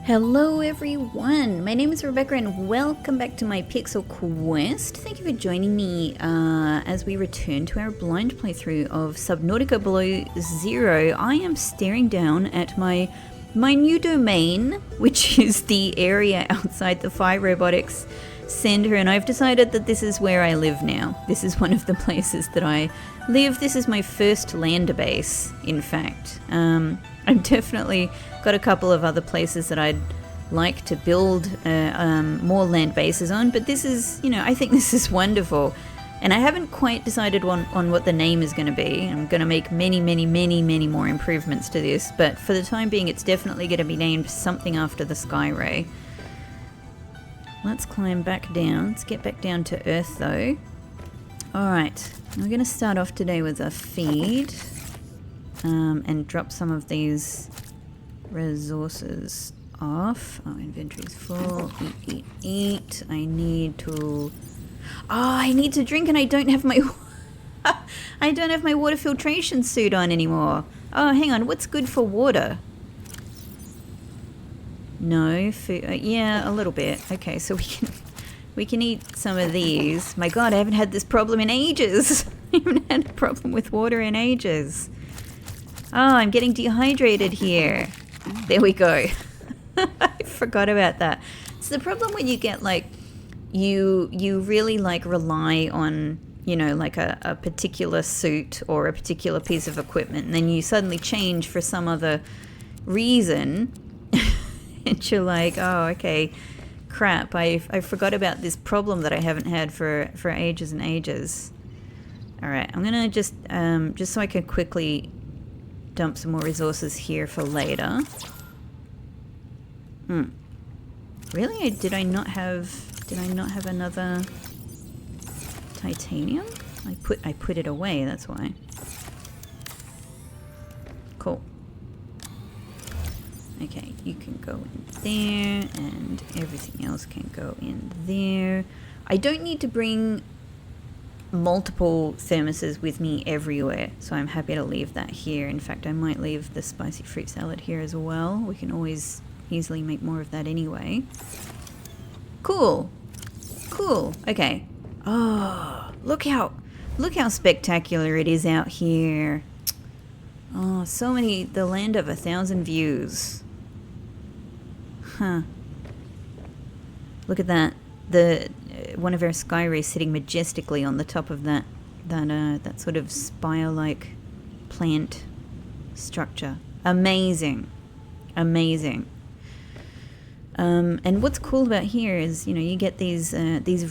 Hello everyone, my name is Rebecca and welcome back to my Pixel Quest. Thank you for joining me as we return to our blind playthrough of Subnautica Below Zero. I am staring down at my new domain, which is the area outside the Phi Robotics Center, and I've decided that this is where I live now. This is one of the places that I live. This is my first land base, in fact. I've definitely got a couple of other places that I'd like to build more land bases on, but this is, I think this is wonderful. And I haven't quite decided on what the name is going to be. I'm going to make many more improvements to this, but for the time being it's definitely going to be named something after the Sky Ray. Let's climb back down. Let's get back down to Earth though. Alright, we're going to start off today with a feed and drop some of these resources off. Oh, inventory's full. Eat. I need to... I need to drink and I don't have my... I don't have my water filtration suit on anymore. Oh, hang on. What's good for water? No food. Yeah, a little bit. Okay, so we can eat some of these. My God, I haven't had this problem in ages. I haven't had a problem with water in ages. Oh, I'm getting dehydrated here. There we go. I forgot about that. It's the problem when you get you really rely on, a particular suit or a particular piece of equipment, and then you suddenly change for some other reason. And you're like, oh, okay, crap, I forgot about this problem that I haven't had for ages and ages. All right, I'm gonna just so I can quickly dump some more resources here for later. Really? Did I not have another titanium? I put it away, that's why. Cool. Okay, you can go in there, and everything else can go in there. I don't need to bring multiple thermoses with me everywhere, so I'm happy to leave that here. In fact, I might leave the spicy fruit salad here as well. We can always easily make more of that anyway. Cool. Okay. Oh, look how spectacular it is out here. Oh, the land of 1,000 views. Huh. Look at that. One of our sky rays sitting majestically on the top of that sort of spire-like plant structure. Amazing. And what's cool about here is, you get these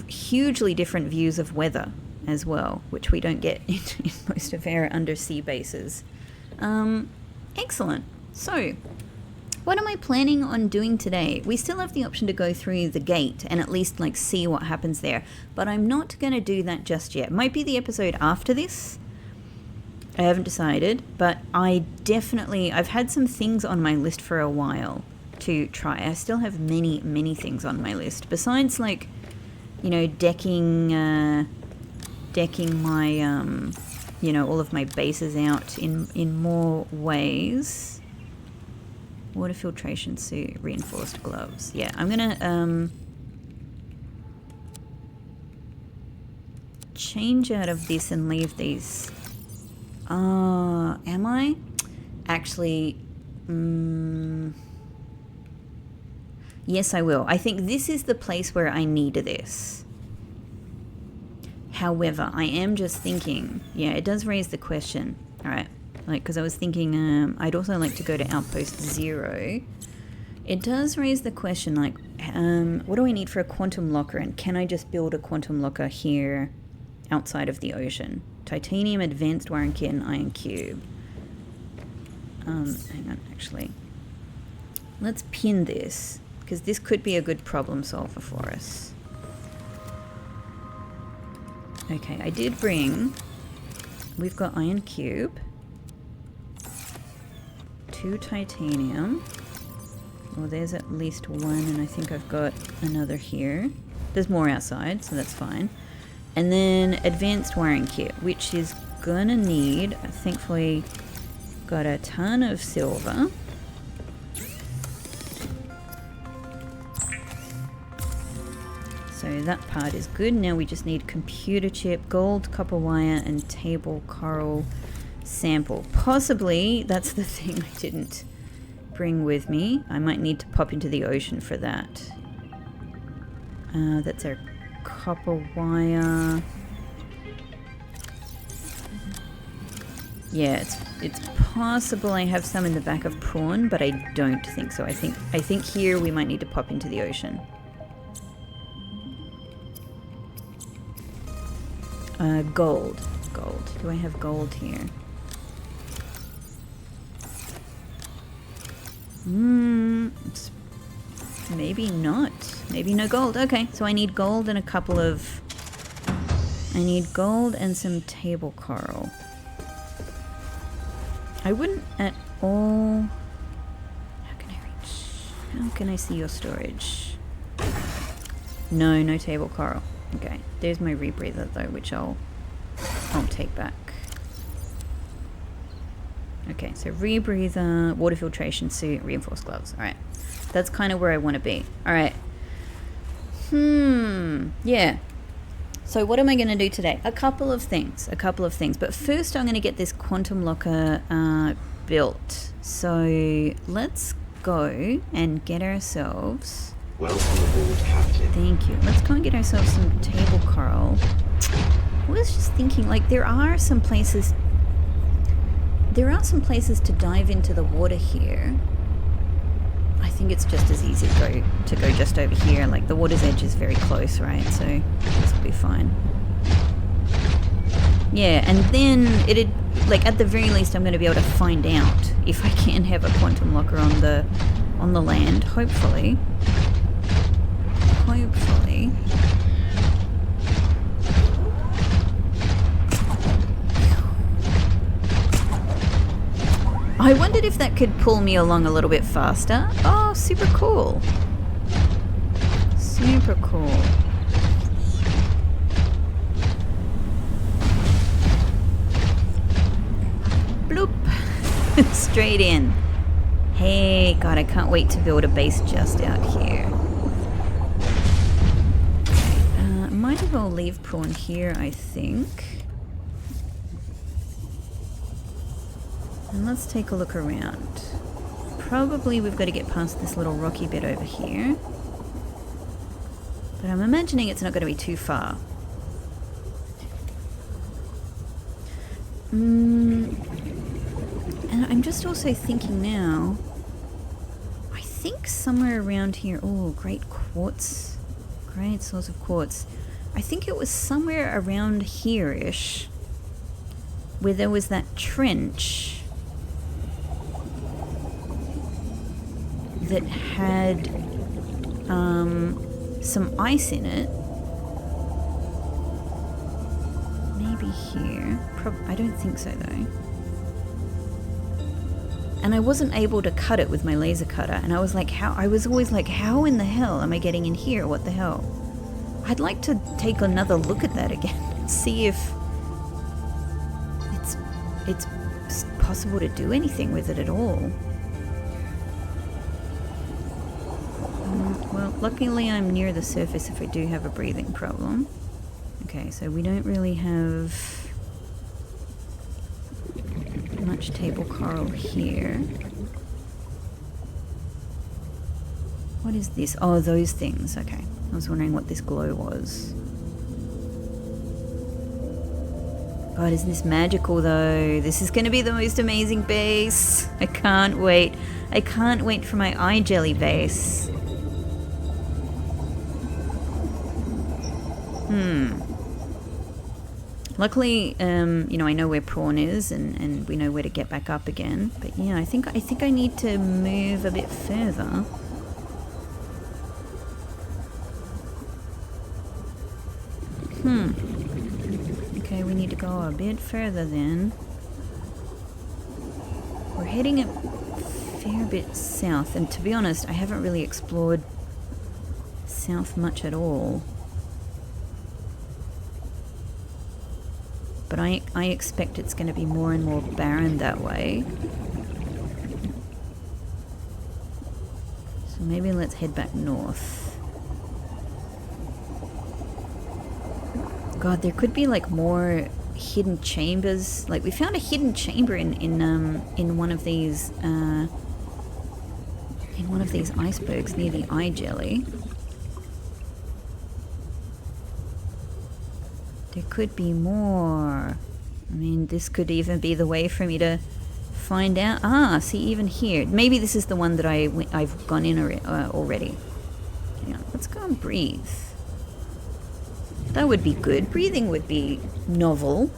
hugely different views of weather as well, which we don't get in most of our undersea bases. Excellent. So, what am I planning on doing today? We still have the option to go through the gate and at least see what happens there, but I'm not going to do that just yet. Might be the episode after this. I haven't decided, but I've had some things on my list for a while to try. I still have many things on my list besides decking my all of my bases out in more ways. Water filtration suit, reinforced gloves. Yeah, I'm gonna change out of this and leave these. Am I? Actually, yes, I will. I think this is the place where I need this. However, I am just thinking, yeah, it does raise the question. All right, because I was thinking I'd also like to go to Outpost 0. It does raise the question, what do I need for a quantum locker, and can I just build a quantum locker here outside of the ocean? Titanium, advanced wiring kit, and iron cube. Hang on, actually. Let's pin this, because this could be a good problem solver for us. Okay, I did bring... We've got iron cube. 2 titanium. Well, there's at least 1, and I think I've got another here. There's more outside, so that's fine. And then advanced wiring kit, which is gonna need... so that part is good. Now we just need computer chip, gold, copper wire, and table coral sample. Possibly that's the thing I didn't bring with me. I might need to pop into the ocean for that. That's our copper wire. Yeah, it's possible I have some in the back of prawn, but I don't think so. I think here we might need to pop into the ocean. Gold. Gold. Do I have gold here? Maybe not. Maybe no gold. Okay, so I need gold and a couple of... I need gold and some table coral. I wouldn't at all... How can I reach? How can I see your storage? No, no table coral. Okay, there's my rebreather though, which I'll take back. Okay, so rebreather, water filtration suit, reinforced gloves. Alright, that's kind of where I want to be. Alright. Yeah. So what am I going to do today? A couple of things. But first I'm going to get this quantum locker built. So let's go and get ourselves... Welcome aboard, Captain. Thank you. Let's go and get ourselves some table coral. I was just thinking, like, there are some places to dive into the water here. I think it's just as easy to go just over here. Like, the water's edge is very close, right? So this will be fine. Yeah, and then it'd, like, at the very least I'm going to be able to find out if I can have a quantum locker on the land, hopefully. Hopefully. I wondered if that could pull me along a little bit faster. Oh, super cool. Super cool. Bloop. Straight in. Hey, God, I can't wait to build a base just out here. Might as well leave prawn here, I think. And let's take a look around. Probably we've got to get past this little rocky bit over here. But I'm imagining it's not going to be too far. And I'm just also thinking now, I think somewhere around here, oh, great quartz. Great source of quartz. I think it was somewhere around here-ish where there was that trench that had some ice in it. Maybe here. I don't think so though. And I wasn't able to cut it with my laser cutter, and I was like, I was always like, how in the hell am I getting in here? What the hell? I'd like to take another look at that again and see if it's possible to do anything with it at all. Well, luckily I'm near the surface if I do have a breathing problem. Okay, so we don't really have much table coral here. What is this? Oh, those things. Okay. I was wondering what this glow was. God, isn't this magical though? This is going to be the most amazing base. I can't wait. I can't wait for my eye jelly base. Luckily, you know, I know where prawn is and we know where to get back up again. But yeah, I think I need to move a bit further. Okay, we need to go a bit further then. We're heading a fair bit south, and to be honest, I haven't really explored south much at all. But I expect it's going to be more and more barren that way. So maybe let's head back north. God, there could be like more hidden chambers. Like we found a hidden chamber in one of these icebergs near the eye jelly. There could be more. I mean, this could even be the way for me to find out. Ah, see, even here. Maybe this is the one that I've gone in already. Hang on, let's go and breathe. That would be good. Breathing would be novel.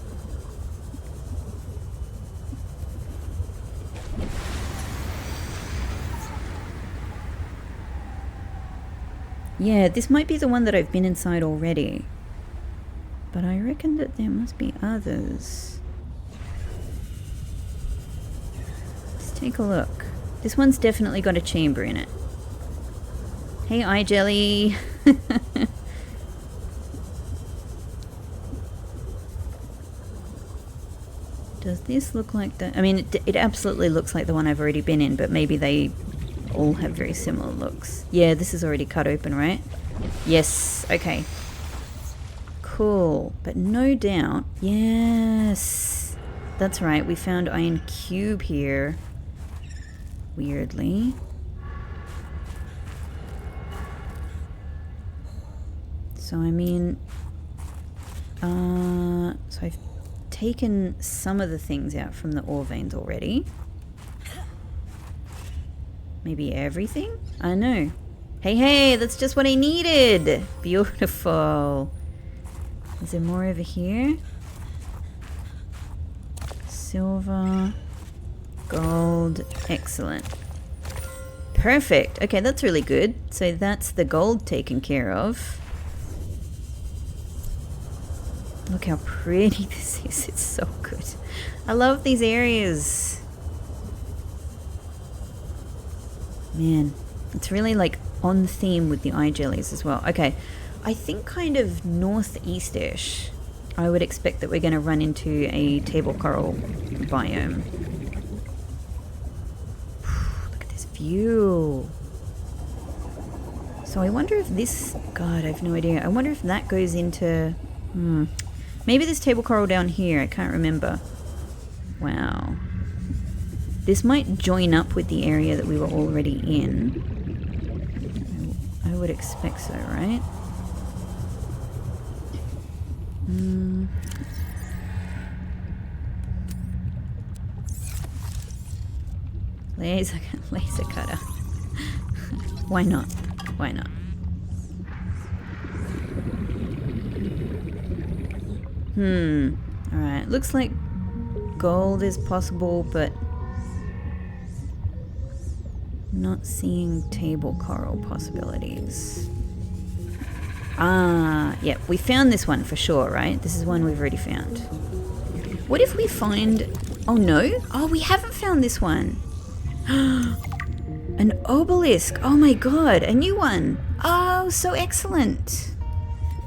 Yeah, this might be the one that I've been inside already. But I reckon that there must be others. Let's take a look. This one's definitely got a chamber in it. Hey, eye jelly. Does this look like the... I mean, it absolutely looks like the one I've already been in, but maybe they all have very similar looks. Yeah, this is already cut open, right? Yes, okay. Cool, but no doubt... Yes! That's right, we found iron cube here. Weirdly. So, I mean... so I've taken some of the things out from the ore veins already. Maybe everything? I know. Hey, that's just what I needed! Beautiful. Is there more over here? Silver. Gold. Excellent. Perfect. Okay, that's really good. So that's the gold taken care of. Look how pretty this is. It's so good. I love these areas. Man, it's really like on theme with the eye jellies as well. Okay, I think kind of northeast-ish. I would expect that we're going to run into a table coral biome. Look at this view. So I wonder if this... God, I have no idea. I wonder if that goes into... Maybe this table coral down here. I can't remember. Wow. This might join up with the area that we were already in. I would expect so, right? Laser cutter. Why not? Why not? Alright, looks like gold is possible, but not seeing table coral possibilities. Ah, yeah, we found this one for sure, right? This is one we've already found. What if we find... Oh no? Oh, we haven't found this one. An obelisk. Oh my god, a new one. Oh, so excellent.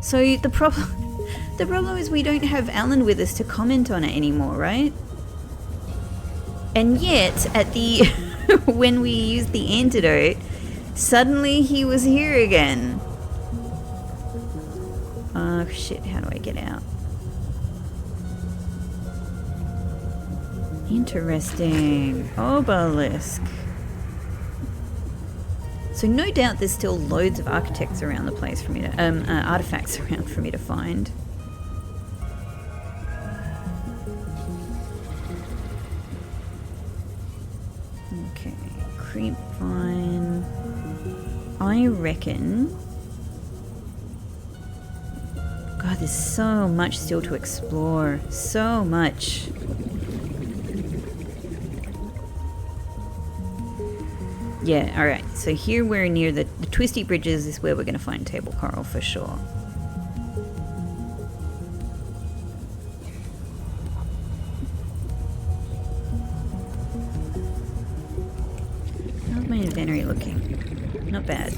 So the problem is we don't have Alan with us to comment on it anymore, right? And yet, at the... when we used the antidote, suddenly he was here again. Oh shit, how do I get out? Interesting. Obelisk. So no doubt there's still loads of architects around the place for me to... artifacts around for me to find. Okay, creep vine. I reckon... God, there's so much still to explore. So much. Yeah, alright. So here we're near the twisty bridges is where we're going to find table coral for sure. How's my inventory looking? Not bad.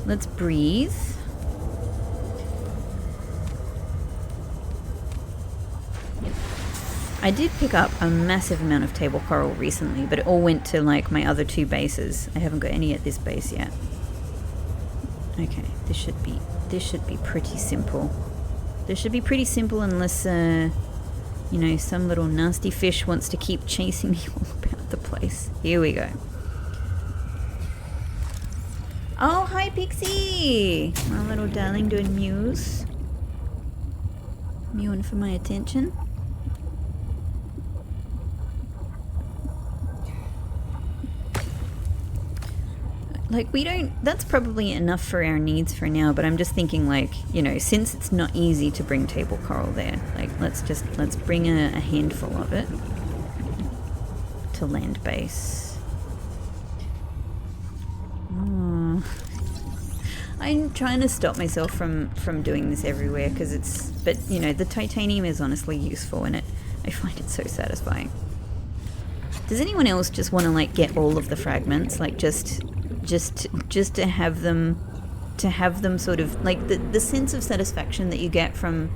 Let's breathe. I did pick up a massive amount of table coral recently, but it all went to like my other two bases. I haven't got any at this base yet. Okay, this should be pretty simple. This should be pretty simple unless, you know, some little nasty fish wants to keep chasing me all about the place. Here we go. Oh, hi Pixie! My little darling doing mews. Mewing for my attention. Like, we don't... That's probably enough for our needs for now, but I'm just thinking, like, you know, since it's not easy to bring table coral there, like, let's bring a handful of it to land base. Oh. I'm trying to stop myself from doing this everywhere, because it's... But, you know, the titanium is honestly useful, and I find it so satisfying. Does anyone else just want to, like, get all of the fragments? Like, just to have them sort of like the sense of satisfaction that you get from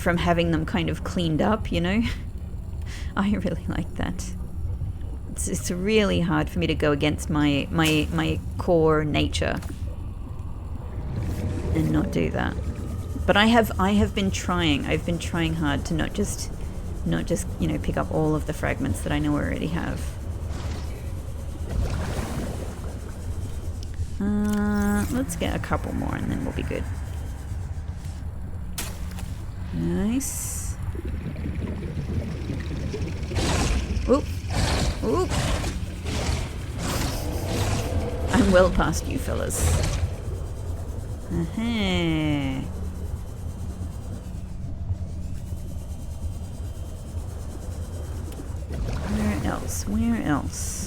having them kind of cleaned up, you know. I really like that. It's really hard for me to go against my core nature and not do that. But I have been trying. I've been trying hard to not just you know, pick up all of the fragments that I know I already have. Let's get a couple more and then we'll be good. Nice. Oop. Oop. I'm well past you fellas. Uh-huh. Where else? Where else?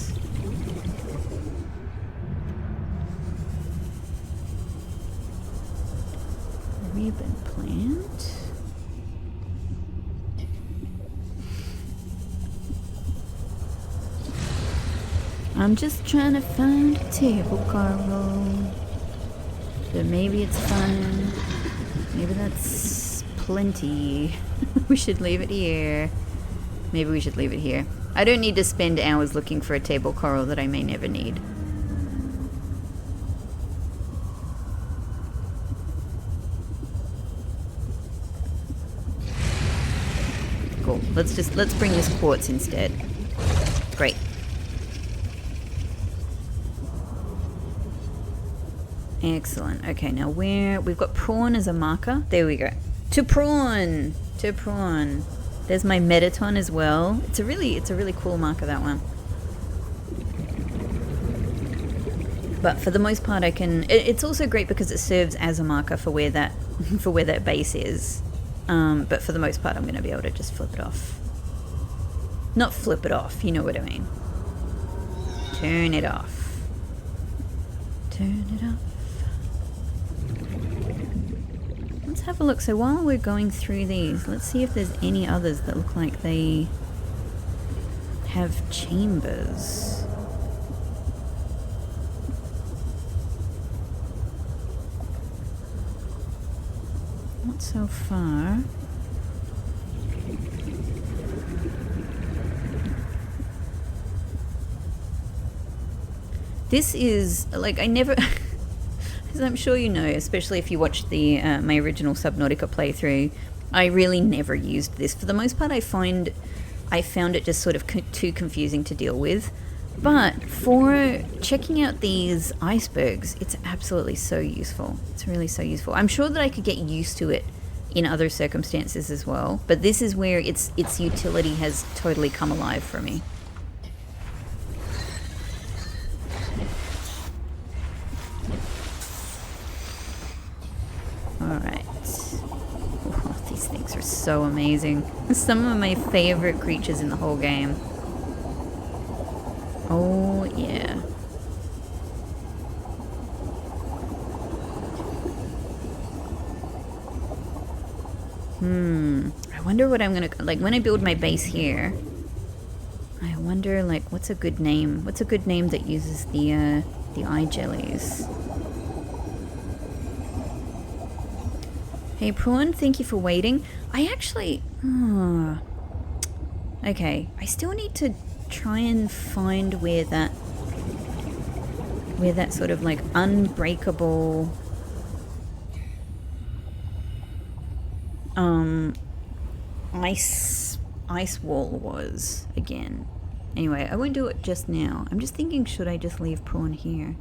Ribbon plant. I'm just trying to find a table coral. But maybe it's fun. Maybe that's plenty. We should leave it here. Maybe we should leave it here. I don't need to spend hours looking for a table coral that I may never need. Cool. Let's bring this quartz instead. Great. Excellent. Okay, now we've got prawn as a marker. There we go. To prawn. To prawn. There's my Metaton as well. It's a really cool marker, that one. But for the most part, I can. It's also great because it serves as a marker for where that base is. But for the most part, I'm going to be able to just flip it off. Not flip it off, you know what I mean. Turn it off. Turn it off. Let's have a look. So while we're going through these, let's see if there's any others that look like they have chambers. Not so far. This is, like, I never... As I'm sure you know, especially if you watched the my original Subnautica playthrough, I really never used this. For the most part, I found it just sort of too confusing to deal with. But for checking out these icebergs, it's absolutely so useful. It's really so useful. I'm sure that I could get used to it in other circumstances as well, but this is where its utility has totally come alive for me. Alright. Oh, these things are so amazing. Some of my favorite creatures in the whole game. Oh, yeah. I wonder what I'm gonna... Like, when I build my base here, I wonder, like, what's a good name? What's a good name that uses the eye jellies? Hey, Prawn, thank you for waiting. I actually... Oh, okay, I still need to try and find where that where that sort of like unbreakable ice wall was again. Anyway, I won't do it just now. I'm just thinking, should I just leave prawn here?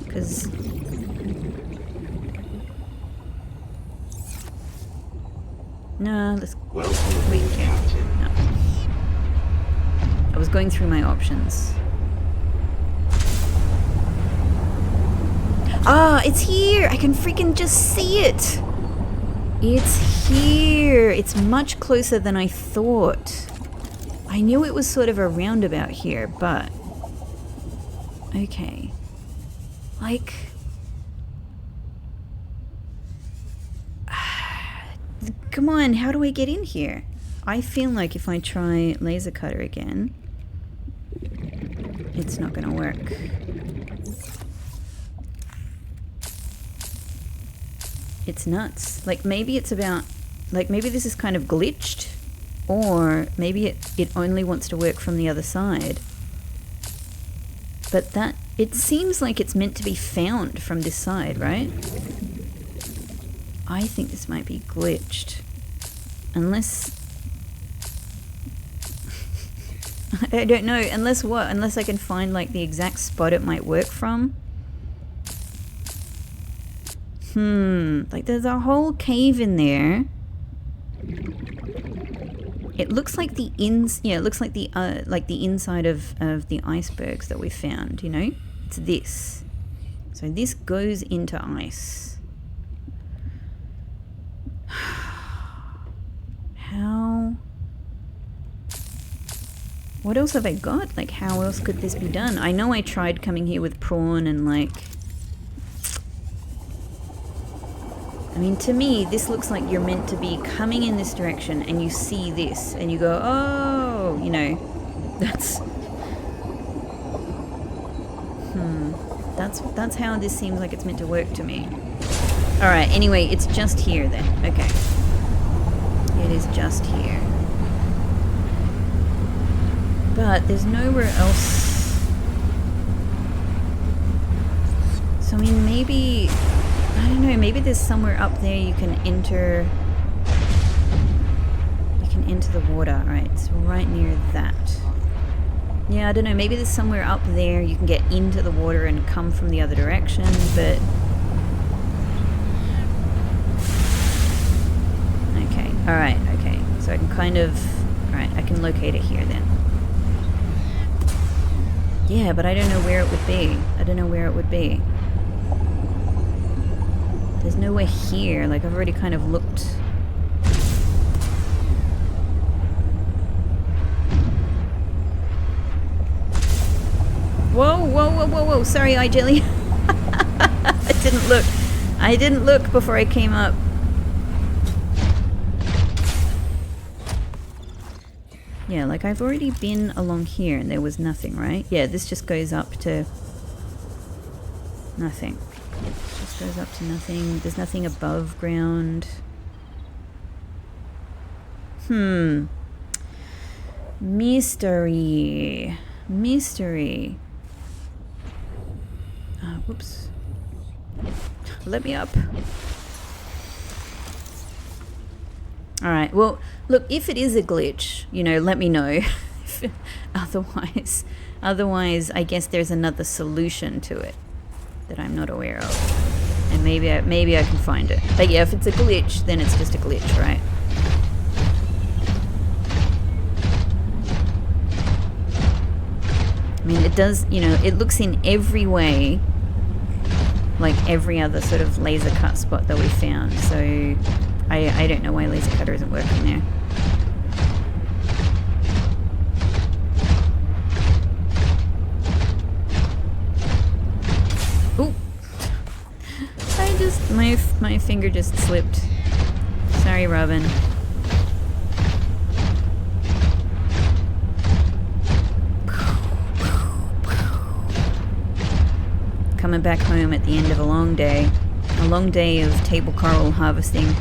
Because no, let's Welcome aboard, Captain. No. I was going through my options. Ah, it's here! I can freaking just see it! It's here! It's much closer than I thought. I knew it was sort of a roundabout here, but... Okay. Like... Come on, how do I get in here? I feel like if I try laser cutter again, it's not gonna work. It's nuts. Like maybe it's about, like maybe this is kind of glitched, or maybe it only wants to work from the other side. But that, it seems like it's meant to be found from this side, right? I think this might be glitched. Unless... I don't know. Unless what? Unless I can find like the exact spot it might work from. Like there's a whole cave in there. It looks like the it looks like the inside of the icebergs that we found, you know? It's this. So this goes into ice. How? What else have I got? Like, how else could this be done? I know I tried coming here with prawn and like... I mean, to me, this looks like you're meant to be coming in this direction and you see this and you go, oh, you know, that's... That's how this seems like it's meant to work to me. Alright, anyway, it's just here then. Okay. It is just here. But there's nowhere else. So, I mean, maybe... I don't know, maybe there's somewhere up there you can enter... You can enter the water. Alright, it's right near that. Yeah, I don't know, maybe there's somewhere up there you can get into the water and come from the other direction, but... Okay, alright, okay. So I can kind of... Alright, I can locate it here then. Yeah, but I don't know where it would be. I don't know where it would be. There's nowhere here. Like, I've already kind of looked... Whoa, whoa, whoa, whoa, whoa. Sorry, iJelly. I didn't look. I didn't look before I came up. Yeah, like I've already been along here and there was nothing, right? Yeah, this just goes up to nothing. It just goes up to nothing. There's nothing above ground. Mystery. Mystery. Whoops. Let me up. Alright, well, look, if it is a glitch, you know, let me know. Otherwise, I guess there's another solution to it that I'm not aware of. And maybe I can find it. But yeah, if it's a glitch, then it's just a glitch, right? I mean, it does, you know, it looks in every way like every other sort of laser cut spot that we found. So I don't know why laser cutter isn't working there. Ooh! My finger just slipped. Sorry, Robin. Coming back home at the end of a long day of table coral harvesting.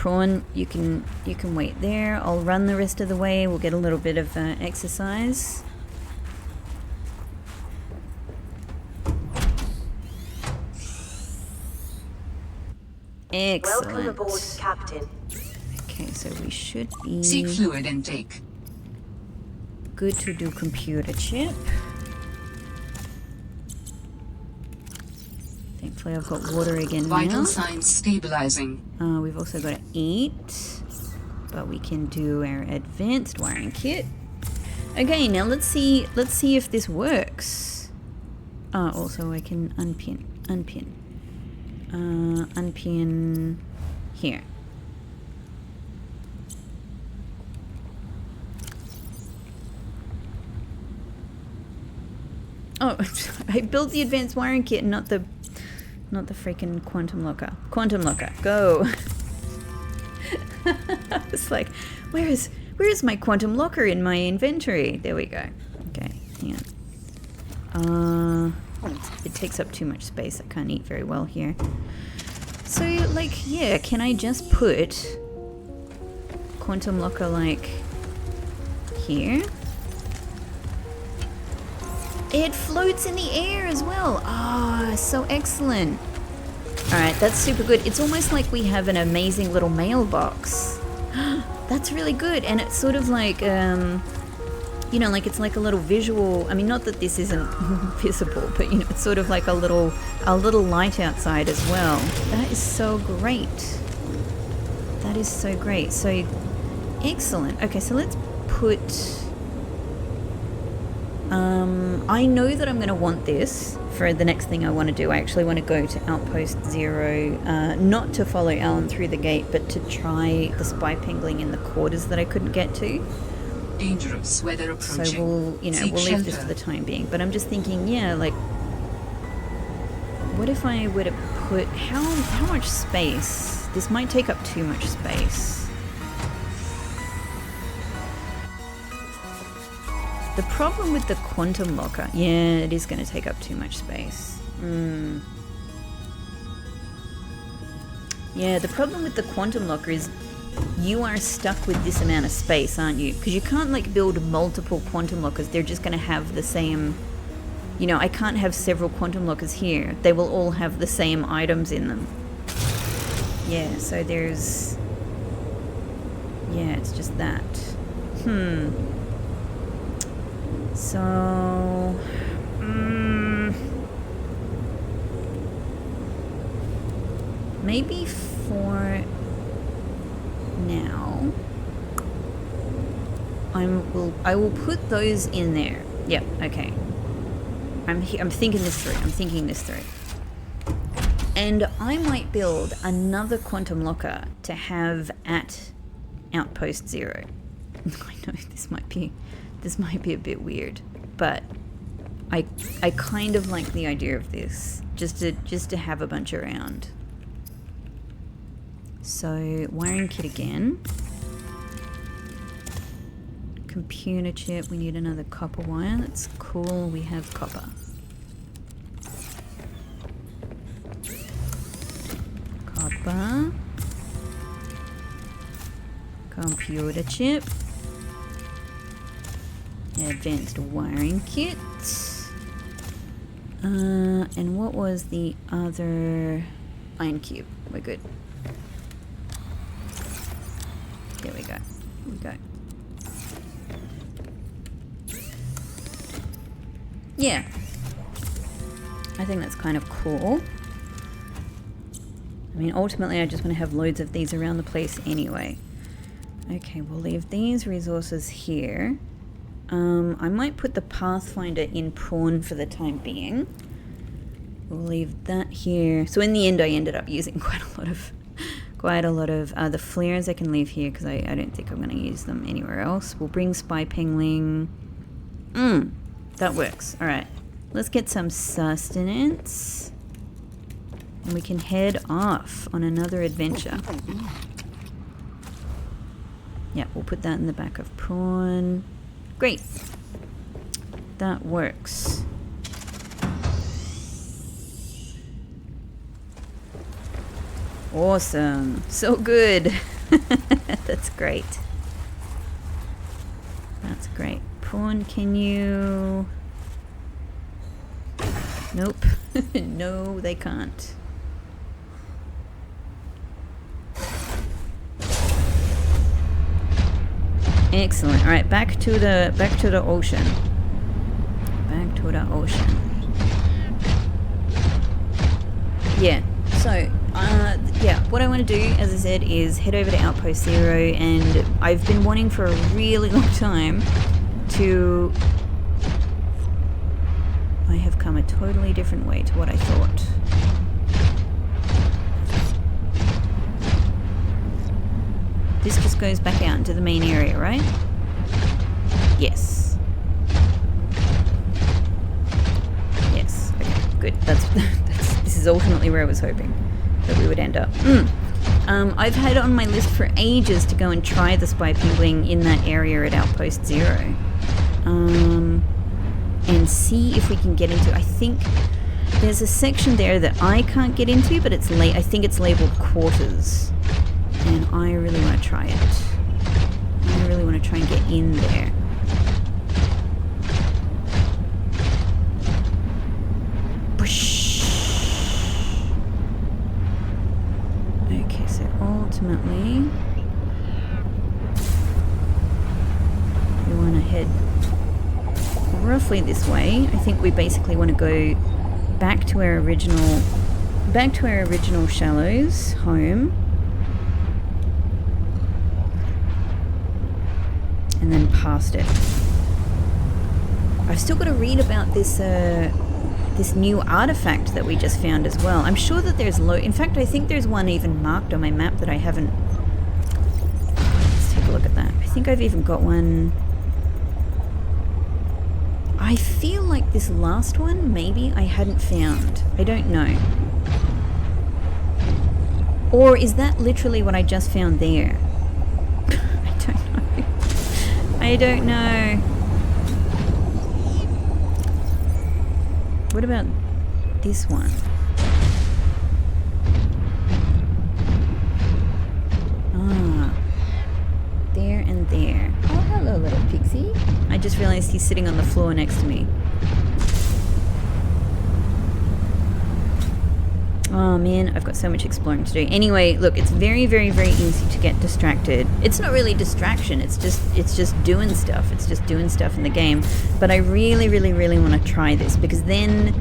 Prawn, you can wait there. I'll run the rest of the way. We'll get a little bit of exercise. Excellent. Welcome aboard, Captain. Okay, so we should be Seek fluid intake. good to do computer chip. Thankfully I've got water again Vital now. signs stabilizing. We've also got to eat, but we can do our advanced wiring kit. Okay, now let's see if this works. Also I can unpin here. Oh, I built the advanced wiring kit, not the freaking quantum locker. Quantum locker, go. I was like, where is my quantum locker in my inventory? There we go. Okay, hang on. It takes up too much space. I can't eat very well here. So, like, yeah, can I just put quantum locker, like, here? It floats in the air as well. Ah, so excellent. Alright, that's super good. It's almost like we have an amazing little mailbox. That's really good. And it's sort of like, you know, like it's like a little visual. I mean, not that this isn't visible, but you know, it's sort of like a little light outside as well. That is so great. That is so great. So excellent. Okay, so let's put. I know that I'm going to want this for the next thing I want to do. I actually want to go to Outpost 0, not to follow Alan through the gate, but to try the spy pingling in the quarters that I couldn't get to. Dangerous weather approaching. So we'll leave this for the time being. But I'm just thinking, yeah, like, what if I were to put, how much space? This might take up too much space. The problem with the quantum locker, yeah, it is going to take up too much space. Yeah, the problem with the quantum locker is you are stuck with this amount of space, aren't you? Because you can't like build multiple quantum lockers. They're just going to have the same, you know, I can't have several quantum lockers here. They will all have the same items in them. Yeah, so there's, yeah, it's just that. So, maybe for now, I will put those in there. Yep, okay. I'm thinking this through. I'm thinking this through. And I might build another quantum locker to have at Outpost 0. I know this might be a bit weird, but I kind of like the idea of this, just to have a bunch around. So wiring kit again. Computer chip, we need another copper wire. That's cool, we have copper. Copper. Computer chip. Advanced wiring kit. And what was the other? Iron cube. We're good. There we go. Yeah. I think that's kind of cool. I mean, ultimately, I just want to have loads of these around the place anyway. Okay, we'll leave these resources here. I might put the Pathfinder in prawn for the time being. We'll leave that here. So in the end, I ended up using quite a lot of the flares I can leave here because I don't think I'm going to use them anywhere else. We'll bring spy pingling. That works. All right, let's get some sustenance, and we can head off on another adventure. Yeah, we'll put that in the back of prawn. Great. That works. Awesome. So good. That's great. That's great. Prawn, can you... Nope. No, they can't. Excellent. All right, back to the ocean. Back to the ocean. Yeah. So, yeah, what I want to do, as I said, is head over to Outpost Zero, and I've been wanting for a really long time to... I have come a totally different way to what I thought. This just goes back out into the main area, right? Yes. Yes. Okay, good. That's this is ultimately where I was hoping that we would end up. I've had it on my list for ages to go and try the spy penguin in that area at Outpost Zero. And see if we can get into... I think there's a section there that I can't get into, but it's I think it's labeled quarters. And I really want to try it. I really want to try and get in there. Push. Okay, so ultimately we want to head roughly this way. I think we basically want to go back to our original shallows home. And then past it. I've still got to read about this this new artifact that we just found as well. I'm sure that there's in fact, I think there's one even marked on my map that I haven't... Let's take a look at that. I think I've even got one... I feel like this last one, maybe, I hadn't found. I don't know. Or is that literally what I just found there? I don't know. What about this one? Ah. There and there. Oh, hello, little pixie. I just realized he's sitting on the floor next to me. Oh man, I've got so much exploring to do. Anyway, look, it's very, very, very easy to get distracted. It's not really distraction, it's just doing stuff. It's just doing stuff in the game. But I really, really, really want to try this, because then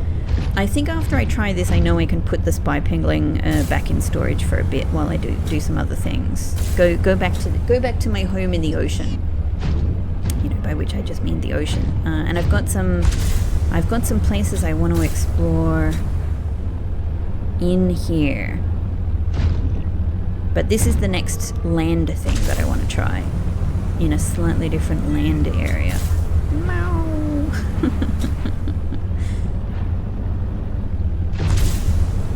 I think after I try this, I know I can put the spy penguin back in storage for a bit while I do some other things. Go back to my home in the ocean. You know, by which I just mean the ocean. And I've got some places I want to explore in here, but this is the next land thing that I want to try in a slightly different land area. Meow.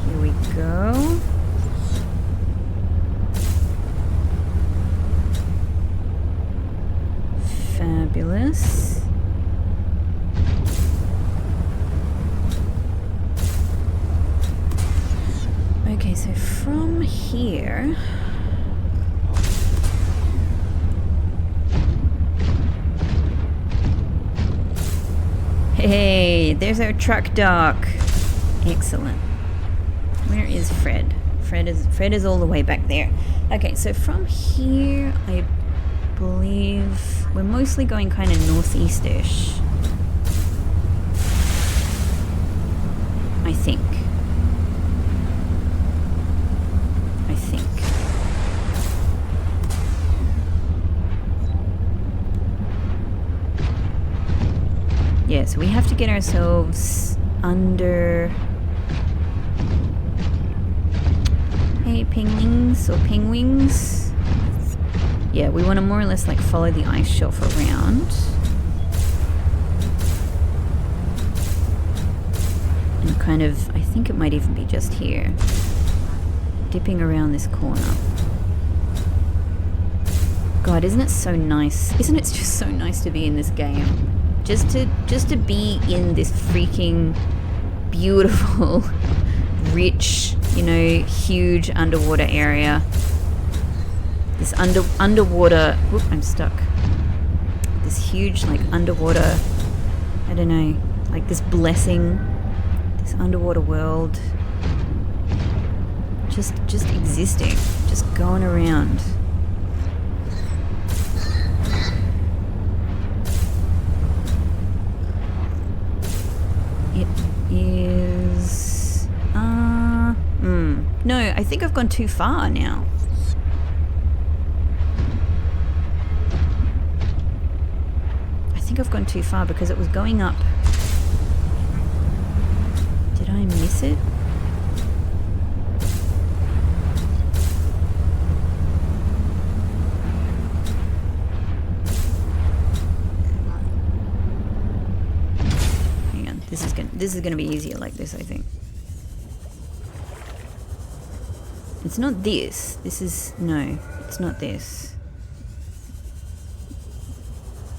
Here we go. Fabulous. Okay, so from here... Hey, there's our truck dock. Excellent. Where is Fred? Fred is all the way back there. Okay, so from here, I believe we're mostly going kind of northeast-ish. I think. Yeah, so we have to get ourselves under... Hey, penguins or penguins. Yeah, we want to more or less like follow the ice shelf around. And kind of, I think it might even be just here. Dipping around this corner. God, isn't it so nice? Isn't it just so nice to be in this game? Just to be in this freaking beautiful, rich, you know, huge underwater area. this underwater. Whoop, I'm stuck. This huge like underwater. I don't know, like this blessing, this underwater world. Just existing, just going around. It is no, I think I've gone too far now. I think I've gone too far because it was going up. Did I miss it? This is gonna be easier like this, I think. It's not this. This is... no, it's not this.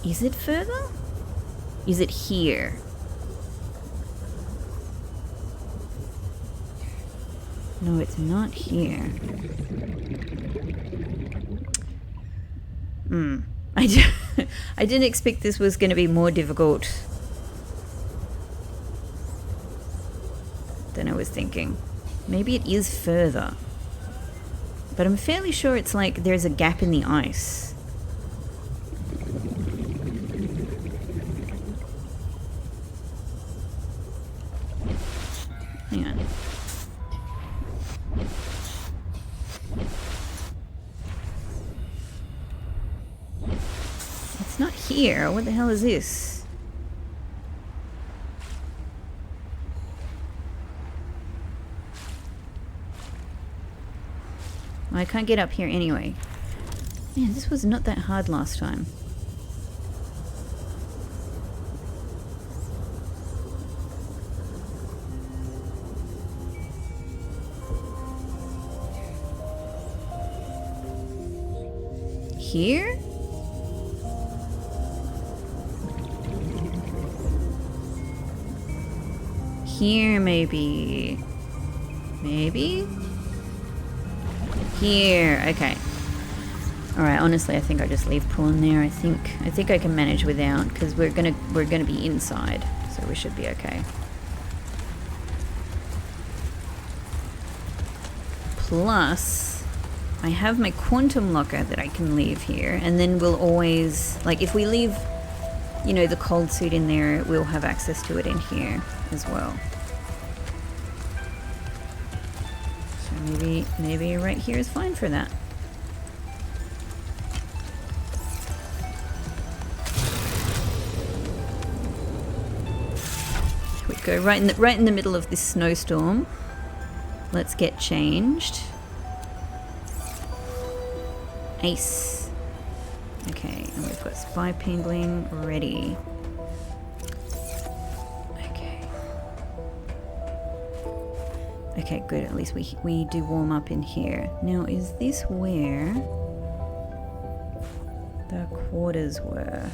Is it further? Is it here? No, it's not here. I didn't expect this was gonna be more difficult than I was thinking. Maybe it is further. But I'm fairly sure it's like there's a gap in the ice. Hang on. It's not here. What the hell is this? I can't get up here anyway. Man, this was not that hard last time. Here? Here, maybe. Maybe? Here, okay. Alright, honestly I think I just leave pulling there. I think I can manage without, because we're gonna be inside, so we should be okay. Plus, I have my quantum locker that I can leave here, and then we'll always, like if we leave, you know, the cold suit in there, we'll have access to it in here as well. Maybe right here is fine for that. Here we go, right in the middle of this snowstorm. Let's get changed. Ace. Okay, and we've got spy pingling ready. Okay, good. At least we do warm up in here. Now, is this where the quarters were?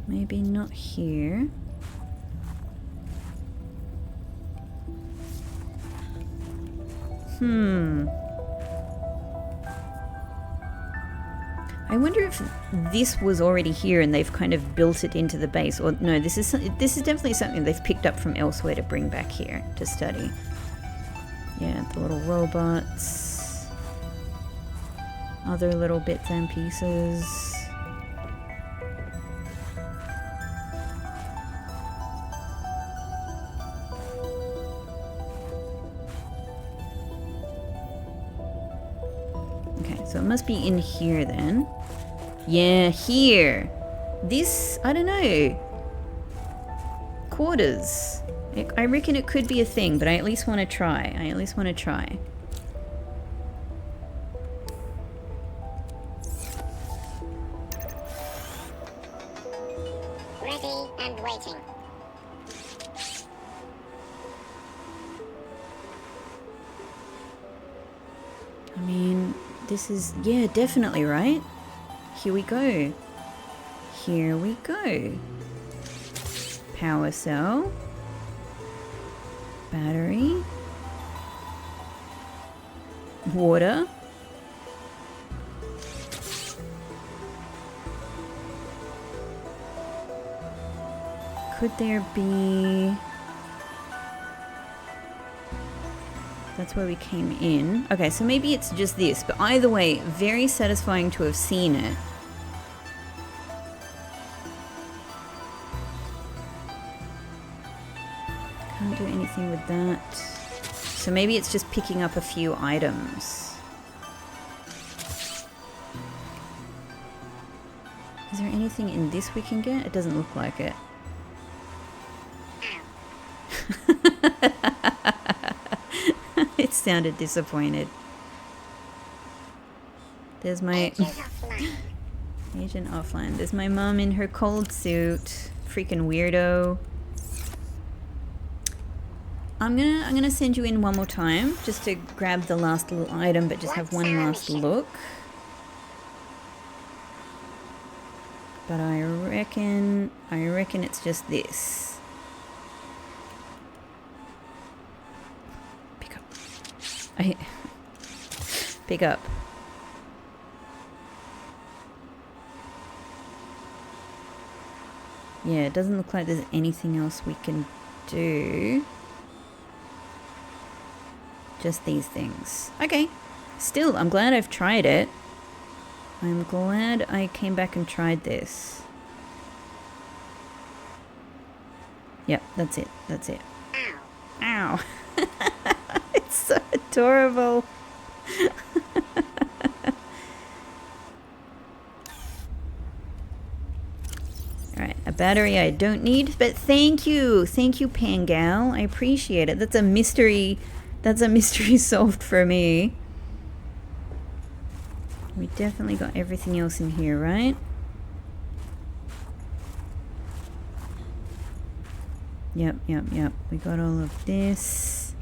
Maybe not here. I wonder if this was already here and they've kind of built it into the base, or no, this is definitely something they've picked up from elsewhere to bring back here to study. Yeah, the little robots, other little bits and pieces. Okay, so it must be in here then. Yeah, here. This, I don't know. Quarters. I reckon it could be a thing, but I at least want to try. Ready and waiting. I mean, this is, yeah, definitely, right? Here we go. Here we go. Power cell. Battery. Water. Could there be... That's where we came in. Okay, so maybe it's just this, but either way, very satisfying to have seen it. Can't do anything with that. So maybe it's just picking up a few items. Is there anything in this we can get? It doesn't look like it. It sounded disappointed. There's my... Agent offline. There's my mom in her cold suit. Freaking weirdo. I'm gonna send you in one more time just to grab the last little item, but just have one last look. But I reckon it's just this. Pick up. Pick up. Yeah, it doesn't look like there's anything else we can do. Just these things. Okay. Still, I'm glad I've tried it. I'm glad I came back and tried this. Yep, that's it. That's it. Ow. It's so adorable. Alright, a battery I don't need, but thank you. Thank you, Pangal. I appreciate it. That's a mystery. That's a mystery solved for me. We definitely got everything else in here, right? Yep. We got all of this.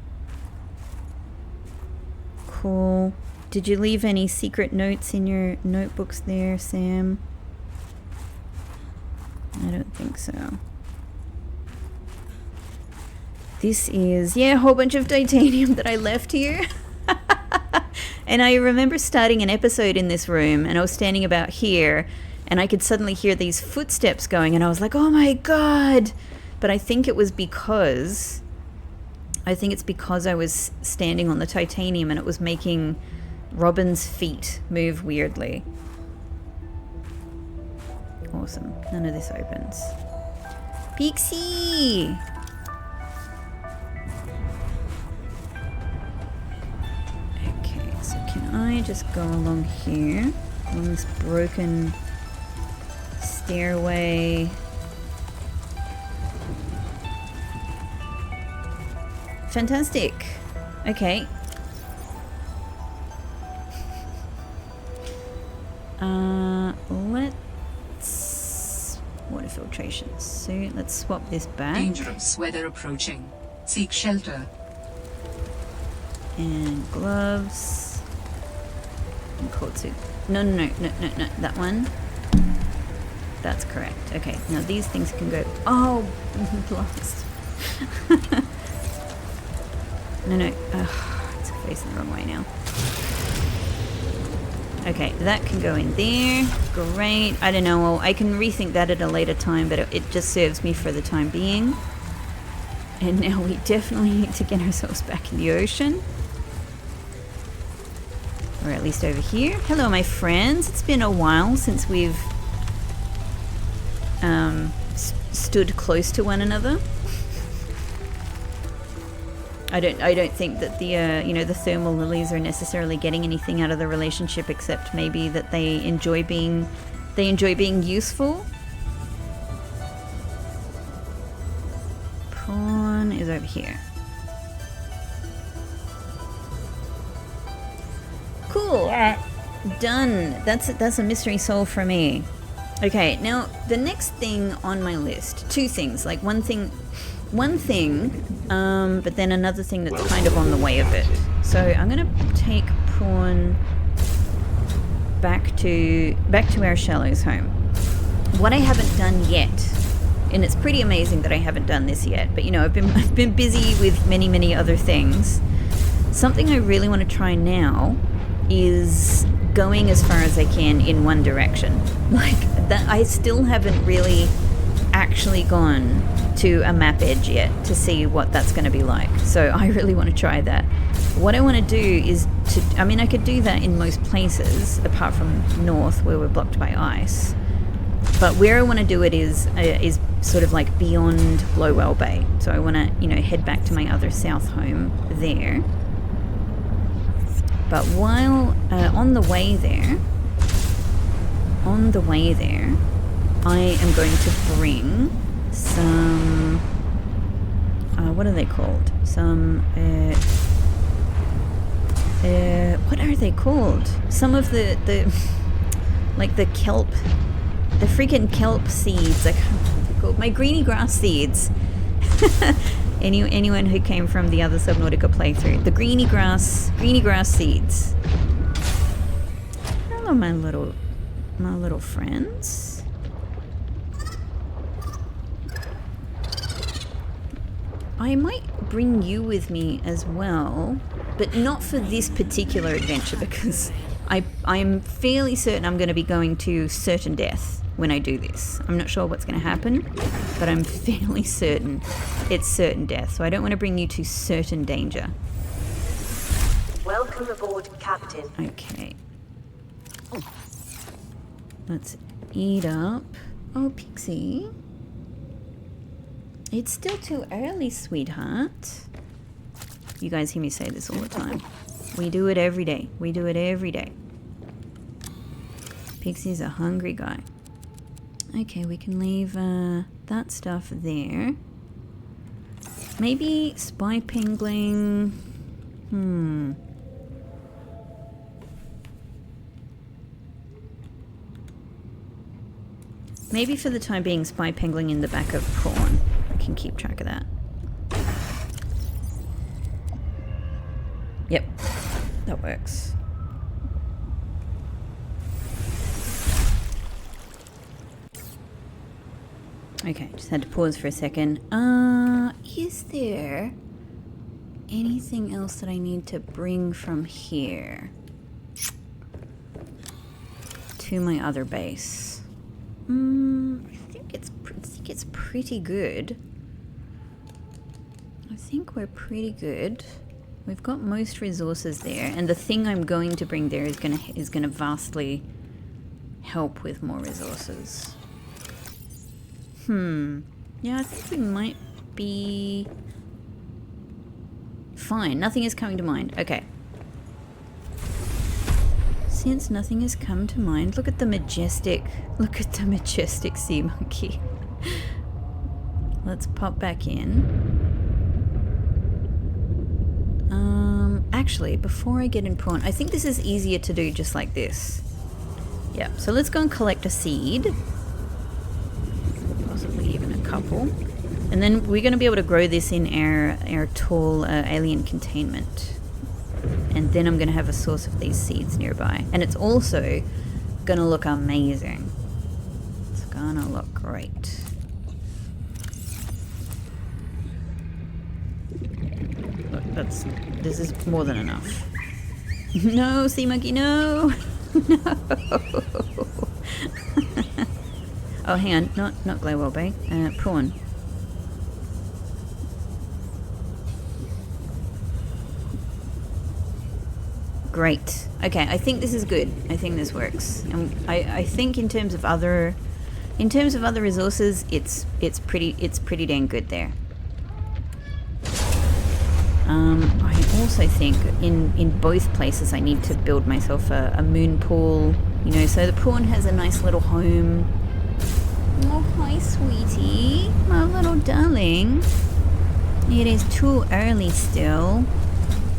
Cool. Did you leave any secret notes in your notebooks there, Sam? I don't think so. This is, yeah, a whole bunch of titanium that I left here. And I remember starting an episode in this room and I was standing about here and I could suddenly hear these footsteps going and I was like, oh my god. But I think it was because I was standing on the titanium and it was making Robin's feet move weirdly. Awesome. None of this opens. Pixie! Okay, so can I just go along here? Along this broken stairway. Fantastic. Okay. Let's... water filtration. So let's swap this back. Dangerous weather approaching. Seek shelter. And gloves. And cold suit. No. That one. That's correct. Okay. Now these things can go... Oh! Blast. No. It's facing the wrong way now. Okay, that can go in there. Great. I don't know. I can rethink that at a later time, but it just serves me for the time being. And now we definitely need to get ourselves back in the ocean. Or at least over here. Hello, my friends. It's been a while since we've stood close to one another. I don't think that the the thermal lilies are necessarily getting anything out of the relationship except maybe that they enjoy being useful. Prawn is over here. Cool. Yeah. Done. That's a mystery solved for me. Okay, now the next thing on my list, two things, like one thing, but then another thing that's kind of on the way of it. So I'm gonna take Prawn back to our Shallows home. What I haven't done yet and it's pretty amazing that I haven't done this yet. But you know, I've been busy with many other things. Something I really want to try now is going as far as I can in one direction. Like that, I still haven't really actually gone to a map edge yet to see what that's going to be like. So I really want to try that. What I want to do is I mean, I could do that in most places apart from north where we're blocked by ice. But where I want to do it is sort of like beyond Blowwell Bay. So I want to, you know, head back to my other south home there. But while on the way there, I am going to bring some, what are they called? Some, what are they called? Some of the like the kelp, the freaking kelp seeds. I can't remember what they're called. My greeny grass seeds. Anyone who came from the other Subnautica playthrough, the greeny grass seeds. Hello, my little friends. I might bring you with me as well, but not for this particular adventure because I'm fairly certain I'm going to be going to certain death when I do this. I'm not sure what's going to happen, but I'm fairly certain it's certain death. So I don't want to bring you to certain danger. Welcome aboard, Captain. Okay. Let's eat up. Oh, Pixie. It's still too early, sweetheart. You guys hear me say this all the time. We do it every day. We do it every day. Pixie's a hungry guy. Okay, we can leave that stuff there. Maybe spy pangling. Maybe for the time being, spy pangling in the back of prawn. I can keep track of that. Yep, that works. Okay, just had to pause for a second. Is there anything else that I need to bring from here to my other base? I think it's pretty good. I think we're pretty good. We've got most resources there, and the thing I'm going to bring there is gonna vastly help with more resources. Yeah, I think we might be fine. Nothing is coming to mind. Okay. Since nothing has come to mind, look at the majestic sea monkey. Let's pop back in. Actually, before I get in prawn, I think this is easier to do just like this. Yeah, so let's go and collect a seed. Possibly even a couple. And then we're going to be able to grow this in our tall alien containment. And then I'm going to have a source of these seeds nearby. And it's also going to look amazing. It's going to look great. Look, this is more than enough. No, sea monkey, no! No! Oh, hang on, not Glowwell Bay. Prawn. Great. Okay, I think this is good. I think this works. And I think in terms of other resources, it's pretty dang good there. I also think in both places I need to build myself a moon pool, you know, so the prawn has a nice little home. Oh, hi, sweetie. My little darling. It is too early still.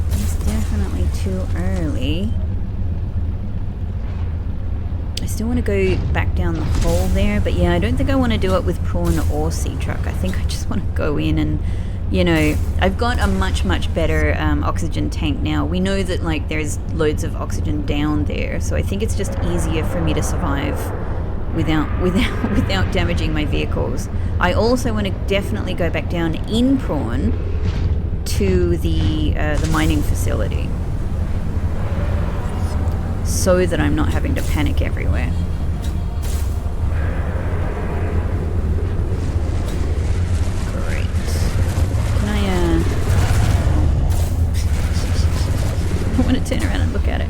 It's definitely too early. I still want to go back down the hole there, but yeah, I don't think I want to do it with prawn or sea truck. I think I just want to go in and, you know, I've got a much better oxygen tank now. We know that, like, there's loads of oxygen down there, so I think it's just easier for me to survive without damaging my vehicles. I also want to definitely go back down in prawn to the mining facility, so that I'm not having to panic everywhere. Great. Can I want to turn around and look at it.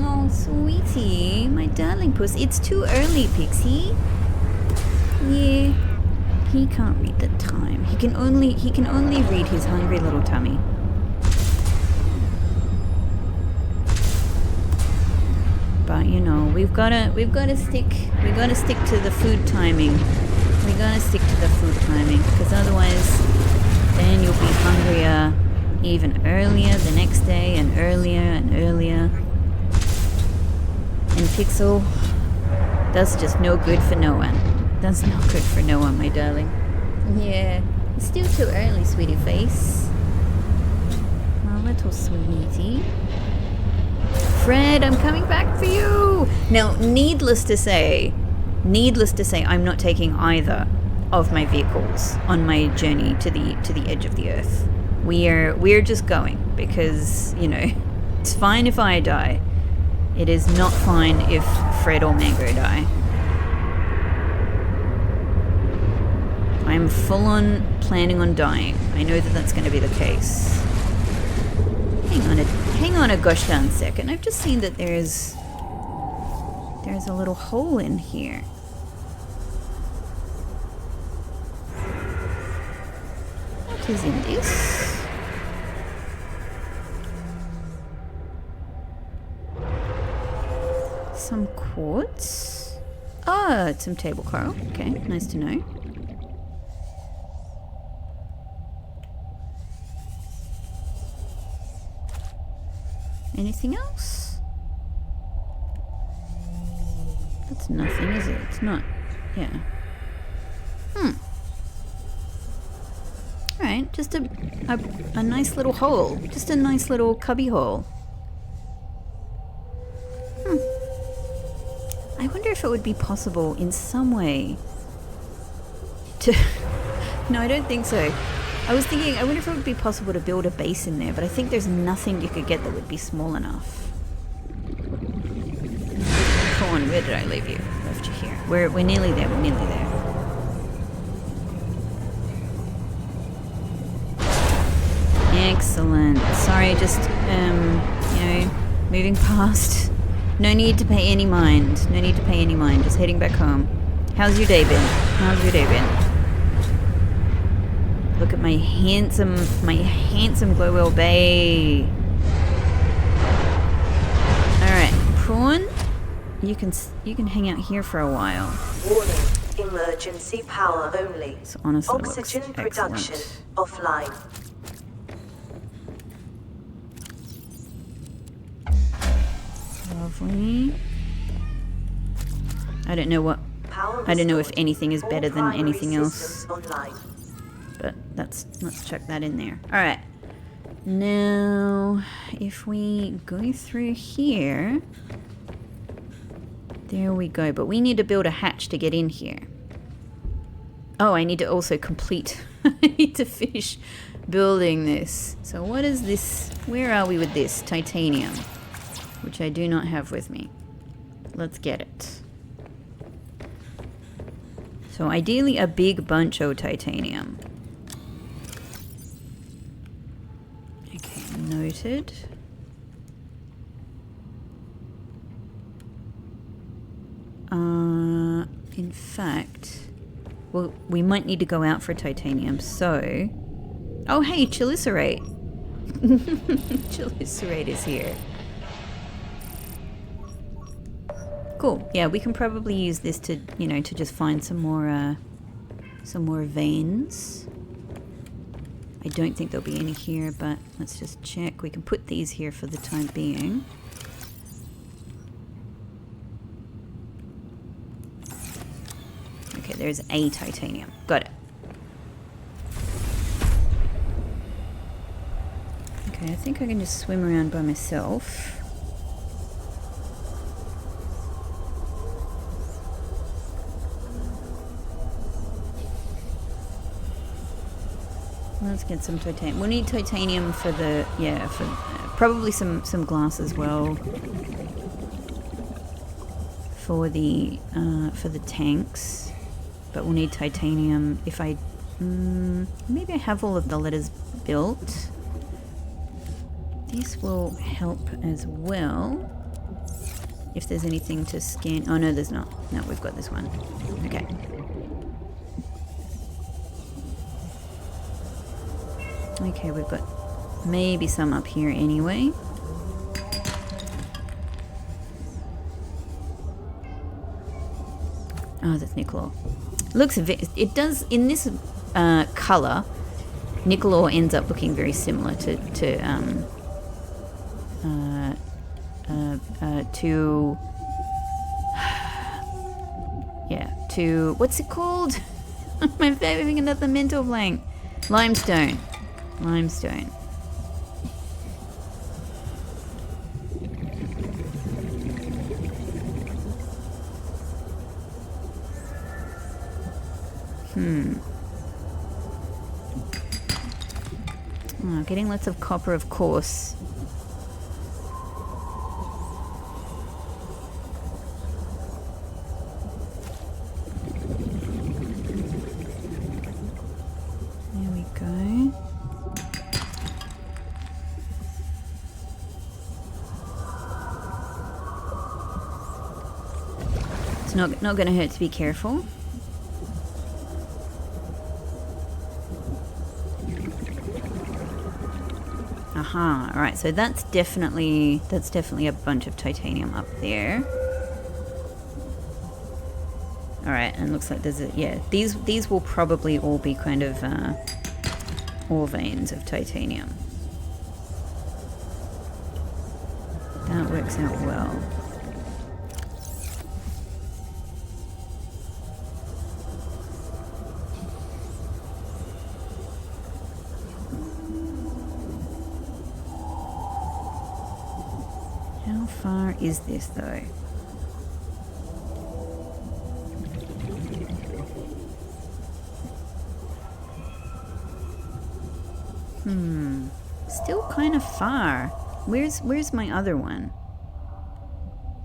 Oh, sweetie, my darling puss. It's too early, Pixie. Yeah, he can't read the time. He can only read his hungry little tummy. But you know, we've gotta stick to the food timing. We gotta stick to the food timing, because otherwise, then you'll be hungrier even earlier the next day, and earlier and earlier. And Pixel, that's just no good for no one. That's no good for no one, my darling. Yeah, it's still too early, sweetie face. My little sweetie. Fred, I'm coming back for you! Now, needless to say, I'm not taking either of my vehicles on my journey to the edge of the earth. We're just going, because, you know, it's fine if I die. It is not fine if Fred or Mango die. I'm full on planning on dying. I know that that's going to be the case. Hang on a gosh darn second. I've just seen that there's a little hole in here. What is in this? Some quartz. Oh, it's some table coral. Okay, nice to know. Anything else? That's nothing, is it? It's not. Yeah. Alright, just a nice little hole. Just a nice little cubby hole. I wonder if it would be possible in some way to... No, I don't think so. I was thinking, I wonder if it would be possible to build a base in there, but I think there's nothing you could get that would be small enough. Prawn, where did I leave you? Left you here. We're nearly there, we're nearly there. Excellent. Sorry, just, you know, moving past. No need to pay any mind. No need to pay any mind. Just heading back home. How's your day been? How's your day been? Look at my handsome Glowwell Bay. Alright, Prawn, you can hang out here for a while. Warning, emergency power only. So honestly, oxygen looks production excellent. offline. Lovely. I don't know if anything is better than anything else. Online. But let's check that in there. Alright. Now, if we go through here... There we go. But we need to build a hatch to get in here. Oh, I need to also complete... I need to finish building this. So what is this? Where are we with this? Titanium. Which I do not have with me. Let's get it. So ideally a big bunch of titanium. Okay, noted. In fact, well, we might need to go out for titanium, so... Oh, hey, chilicerate. Chilicerate is here. Cool. Yeah, we can probably use this to, you know, to just find some more veins. I don't think there'll be any here, but let's just check. We can put these here for the time being. Okay, there's a titanium. Got it. Okay, I think I can just swim around by myself. Let's get some titanium. We'll need titanium for the, yeah, for probably some glass as well. For the tanks. But we'll need titanium if I, maybe I have all of the letters built. This will help as well. If there's anything to scan. Oh no, there's not. No, we've got this one. Okay. Okay, we've got maybe some up here anyway. Oh, that's nickel ore. Looks, it does, in this color, nickel ore ends up looking very similar to yeah, to, what's it called? I'm having another mental blank. Limestone. Limestone. Oh, getting lots of copper, of course. There we go. It's not going to hurt to be careful. Aha, alright, so that's definitely a bunch of titanium up there. Alright, and looks like there's a, yeah, these will probably all be kind of ore veins of titanium. That works out well. How far is this though? Still kind of far. Where's my other one?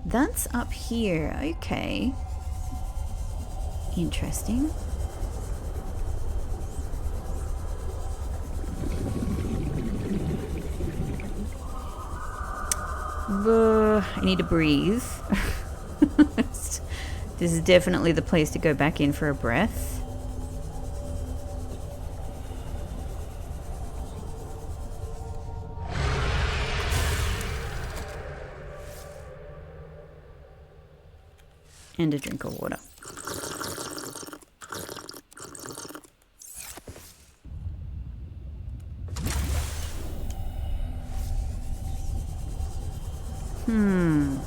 That's up here. Okay. Interesting. I need to breathe. This is definitely the place to go back in for a breath. And a drink of water.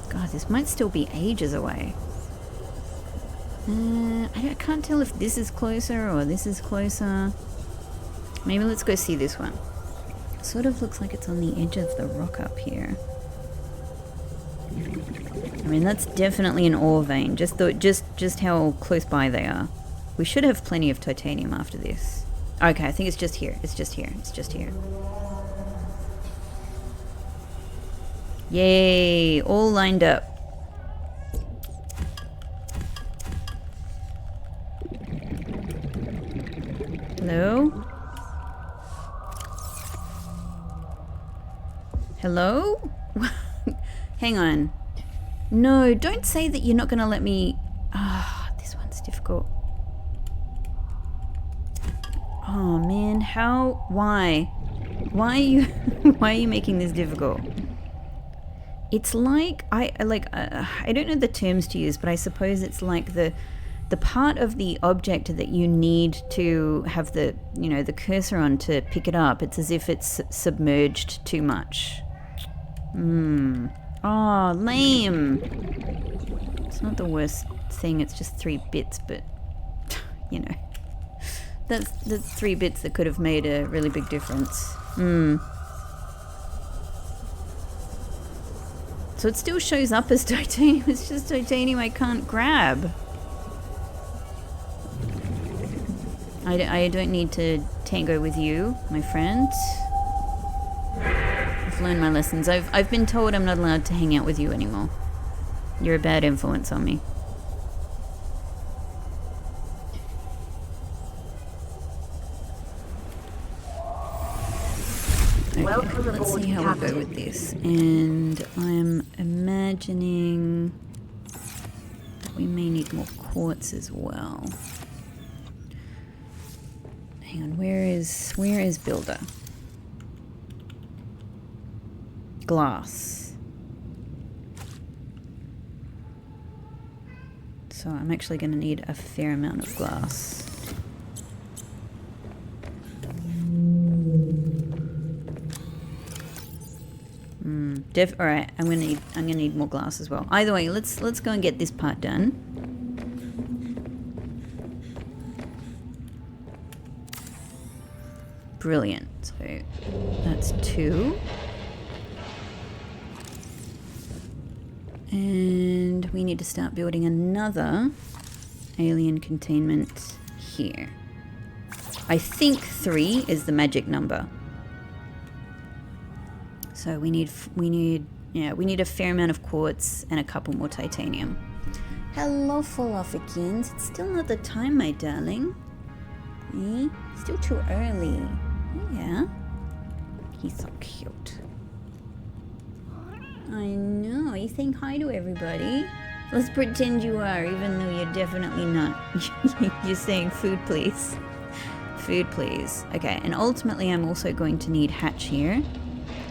God, this might still be ages away. I can't tell if this is closer or this is closer. Maybe let's go see this one. Sort of looks like it's on the edge of the rock up here. I mean, that's definitely an ore vein. Just how close by they are. We should have plenty of titanium after this. Okay, I think it's just here. It's just here. It's just here. Yay! All lined up. Hello? Hello? Hang on. No, don't say that you're not going to let me... this one's difficult. Oh man, how? Why? Why are you... why are you making this difficult? It's like... I don't know the terms to use, but I suppose it's like the part of the object that you need to have the, you know, the cursor on to pick it up. It's as if it's submerged too much. Oh, lame. It's not the worst thing, it's just 3 bits, but, you know. That's 3 bits that could have made a really big difference. So it still shows up as titanium, it's just titanium I can't grab. I don't need to tango with you, my friend. I've learned my lessons. I've been told I'm not allowed to hang out with you anymore. You're a bad influence on me. Okay, let's see how we go with this. And I'm imagining that we may need more quartz as well. Hang on, where is Builder? Glass. So I'm actually going to need a fair amount of glass. All right, I'm gonna need more glass as well. Either way, let's go and get this part done. Brilliant. So that's 2. And we need to start building another alien containment here. I think 3 is the magic number. So we need a fair amount of quartz and a couple more titanium. Hello, Falafakins. It's still not the time, my darling. Eh? Still too early. Yeah. He's so cute. I know. You saying hi to everybody? Let's pretend you are, even though you're definitely not. You're saying food, please. Food, please. Okay, and ultimately I'm also going to need hatch here.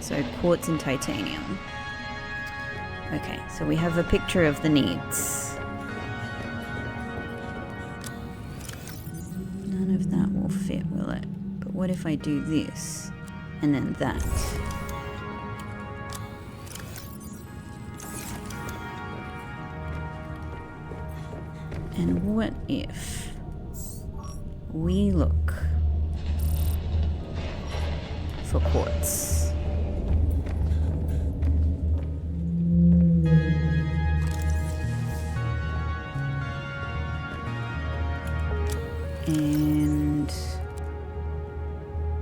So quartz and titanium. Okay, so we have a picture of the needs. None of that will fit, will it? But what if I do this and then that? And what if we look for quartz? And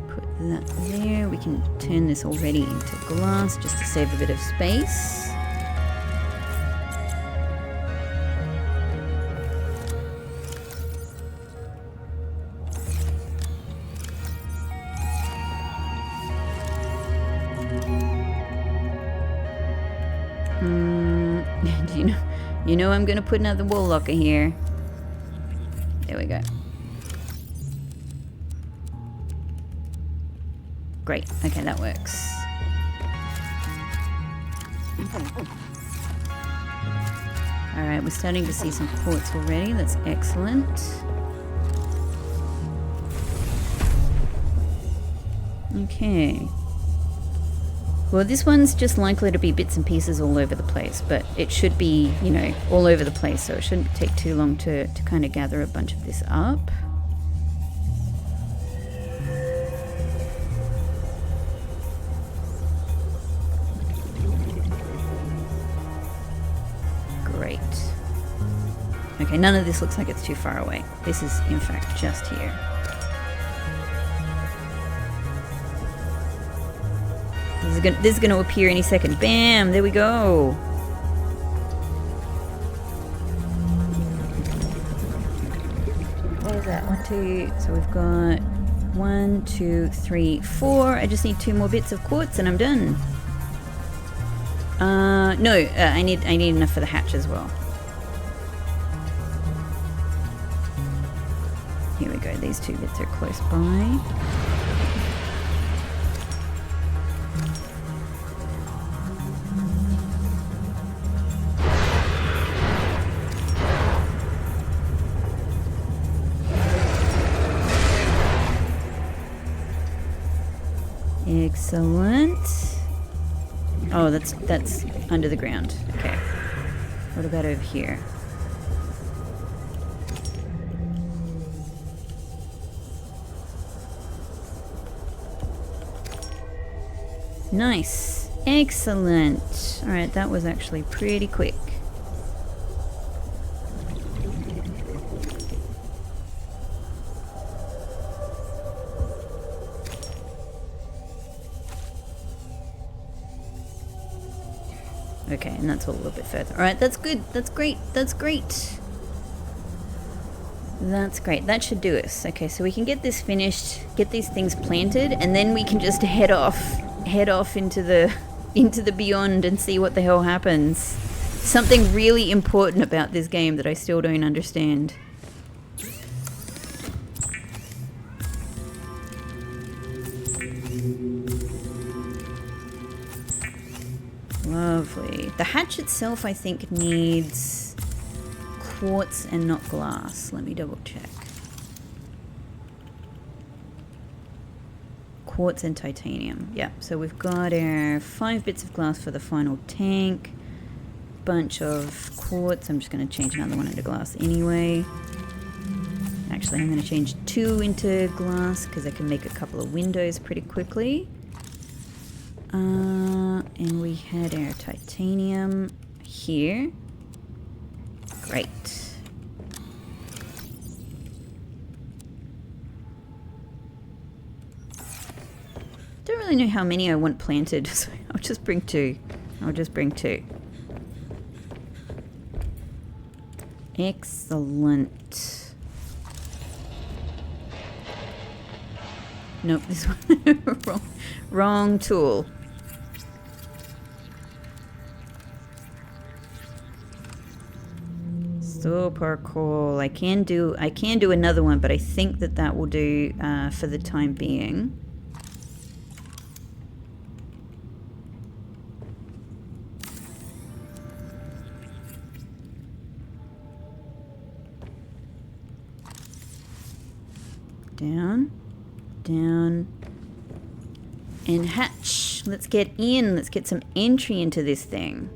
put that there. We can turn this already into glass just to save a bit of space. You know I'm gonna put another wall locker here. There we go. Great. Okay, that works. Alright, we're starting to see some quartz already. That's excellent. Okay. Well, this one's just likely to be bits and pieces all over the place, but it should be, you know, all over the place, so it shouldn't take too long to kind of gather a bunch of this up. Great. Okay, none of this looks like it's too far away. This is, in fact, just here. This is going to appear any second. Bam! There we go. What is that? 1, 2. So we've got 1, 2, 3, 4. I just need 2 more bits of quartz and I'm done. No, I need enough for the hatch as well. Here we go. These 2 bits are close by. Excellent. Oh, that's under the ground. Okay. What about over here? Nice. Excellent. All right, that was actually pretty quick. Okay, and that's all a little bit further. Alright, that's good. That's great. That's great. That's great. That should do us. Okay, so we can get this finished, get these things planted, and then we can just head off into the beyond and see what the hell happens. Something really important about this game that I still don't understand. Lovely. The hatch itself, I think, needs quartz and not glass. Let me double check. Quartz and titanium. Yeah, so we've got our 5 bits of glass for the final tank. Bunch of quartz. I'm just going to change another one into glass anyway. Actually, I'm going to change 2 into glass because I can make a couple of windows pretty quickly. And we had our titanium here. Great. Don't really know how many I want planted, so I'll just bring 2. I'll just bring 2. Excellent. Nope, this one wrong tool. Super cool. I can do another one, but I think that will do for the time being. Down, down, and hatch. Let's get in. Let's get some entry into this thing.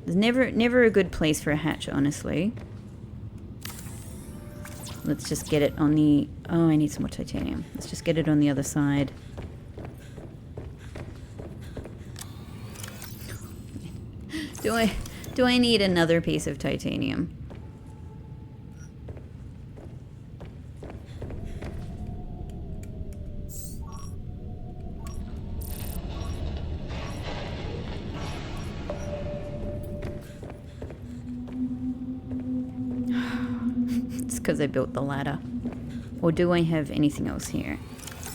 There's never a good place for a hatch, honestly. Let's just get it on the... Oh, I need some more titanium. Let's just get it on the other side. Do I need another piece of titanium? Because I built the ladder. Or do I have anything else here?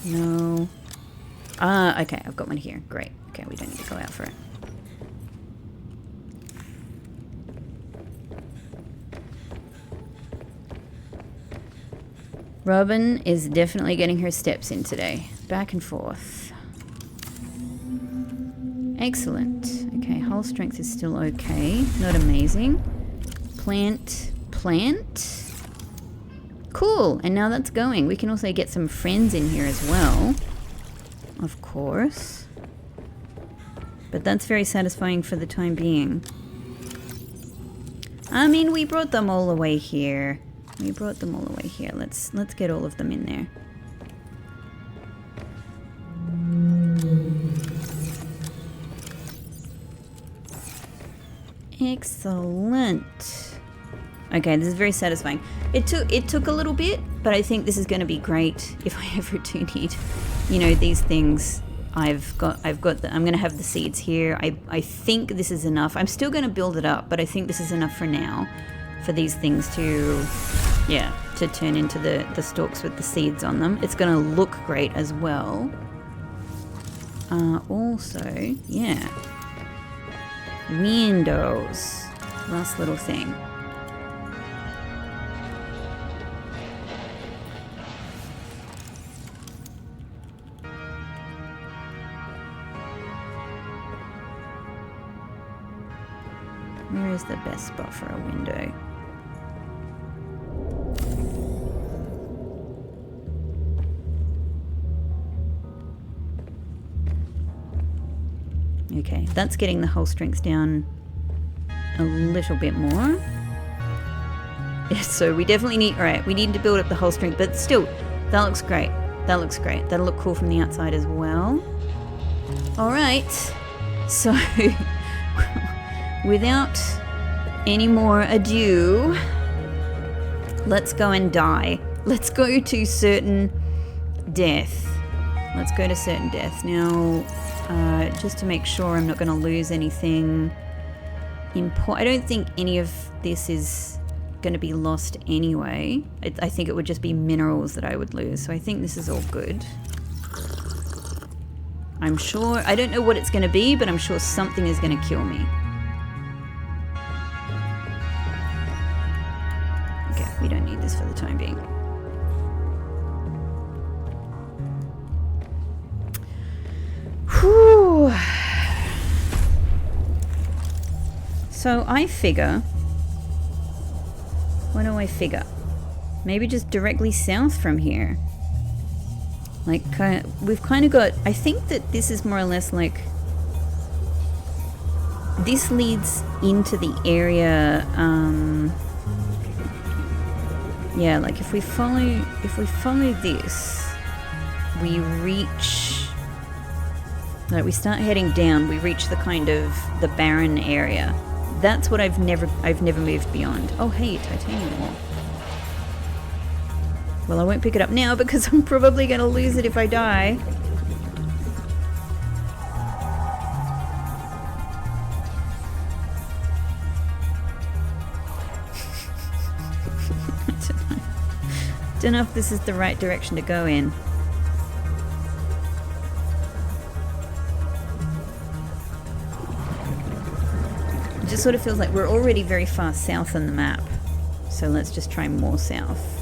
No. Okay, I've got one here. Great. Okay, we don't need to go out for it. Robin is definitely getting her steps in today. Back and forth. Excellent. Okay, hull strength is still okay. Not amazing. Plant. Cool, and now that's going. We can also get some friends in here as well. Of course. But that's very satisfying for the time being. I mean, we brought them all the way here. Let's get all of them in there. Excellent. Okay, this is very satisfying. It took a little bit, but I think this is going to be great if I ever do need, these things. I'm going to have the seeds here. I think this is enough. I'm still going to build it up, but I think this is enough for now, for these things to turn into the stalks with the seeds on them. It's going to look great as well. Also, yeah. Windows. Last little thing. Where is the best spot for a window? Okay, that's getting the hull strength down a little bit more. Yeah, so we definitely need, alright, we need to build up the hull strength, but still, that looks great. That'll look cool from the outside as well. Alright, so without any more ado, let's go and die. Let's go to certain death. Now, just to make sure I'm not going to lose anything. I don't think any of this is going to be lost anyway. I think it would just be minerals that I would lose. So I think this is all good. I'm sure, I don't know what it's going to be, but I'm sure something is going to kill me. Okay, we don't need this for the time being. Whew. So I figure, what do I figure? Maybe just directly south from here. Like, we've kind of got, I think that this is more or less like, this leads into the area, yeah, like if we follow this, we reach, like we start heading down, we reach the kind of, the barren area. That's what I've never moved beyond. Oh hey, titanium ore. Well, I won't pick it up now because I'm probably going to lose it if I die. Don't know if this is the right direction to go in. It just sort of feels like we're already very far south on the map. So let's just try more south.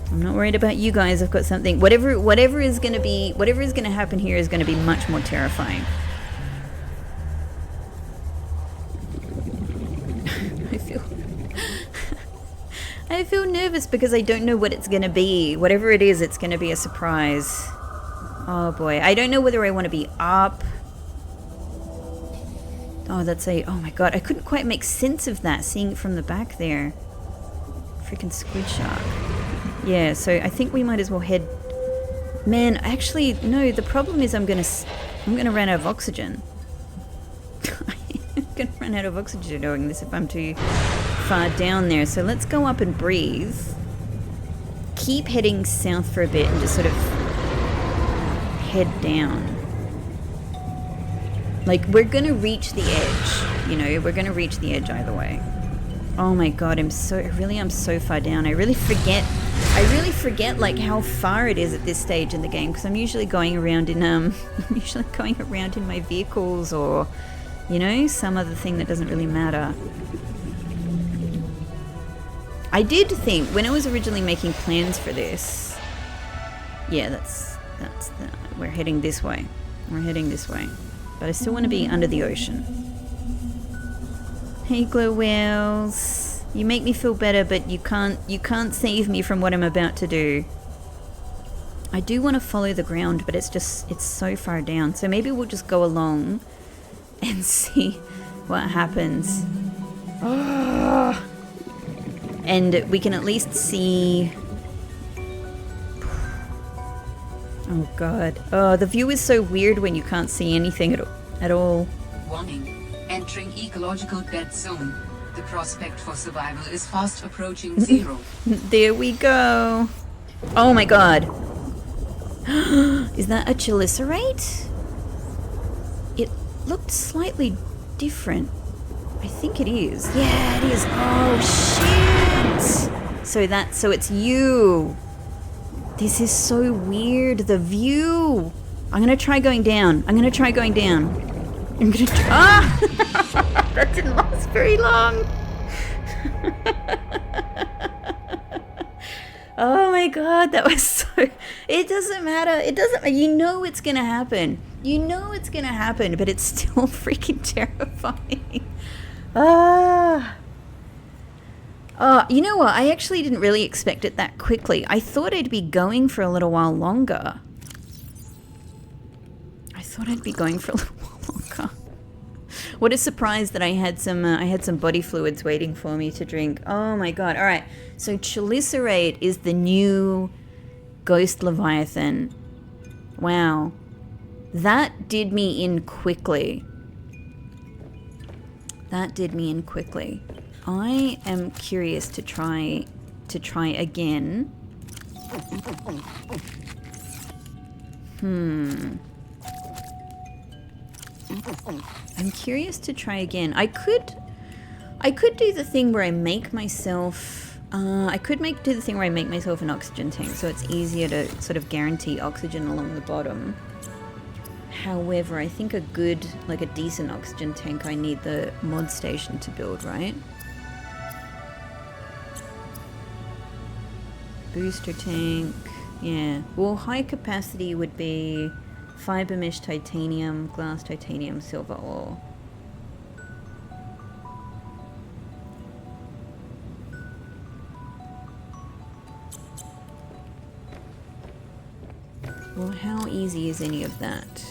I'm not worried about you guys. I've got something. Whatever is going to happen here is going to be much more terrifying. I feel nervous because I don't know what it's going to be. Whatever it is, it's going to be a surprise. Oh boy, I don't know whether I want to be up. Oh, oh my god, I couldn't quite make sense of that seeing it from the back there. Freaking squid shark. Yeah, so I think we might as well head... Man, actually, no, the problem is I'm gonna run out of oxygen. I'm gonna run out of oxygen doing this if I'm too far down there. So let's go up and breathe. Keep heading south for a bit and just sort of head down. Like, we're gonna reach the edge, you know, we're gonna reach the edge either way. Oh my god, I'm so far down. I really forget like how far it is at this stage in the game because I'm usually going around in my vehicles or, you know, some other thing that doesn't really matter. I did think when I was originally making plans for this, yeah, we're heading this way. We're heading this way. But I still want to be under the ocean. Hey, glow whales. You make me feel better, but you can't save me from what I'm about to do. I do want to follow the ground, but it's so far down. So maybe we'll just go along and see what happens. Oh. And we can at least see... Oh god. Oh, the view is so weird when you can't see anything at all. Warning. Entering ecological dead zone. The prospect for survival is fast approaching zero. There we go. Oh my god. Is that a chelicerate? It looked slightly different. I think it is. Yeah, it is. Oh shit. So it's you. This is so weird. The view. I'm gonna try going down. I'm gonna try. Ah! That didn't last very long. Oh my god, that was so... It doesn't matter. You know it's gonna happen. You know it's gonna happen, but it's still freaking terrifying. You know what? I actually didn't really expect it that quickly. I thought I'd be going for a little while longer. What a surprise that I had some body fluids waiting for me to drink. Oh my god. All right. So chelicerate is the new ghost leviathan. Wow. That did me in quickly. I am curious to try again. I'm curious to try again. I could do the thing where I make myself do the thing where I make myself an oxygen tank, so it's easier to sort of guarantee oxygen along the bottom. However, I think a decent oxygen tank, I need the mod station to build, right? Booster tank, yeah. Well, high capacity would be fiber mesh titanium, glass titanium, silver ore. Well, how easy is any of that?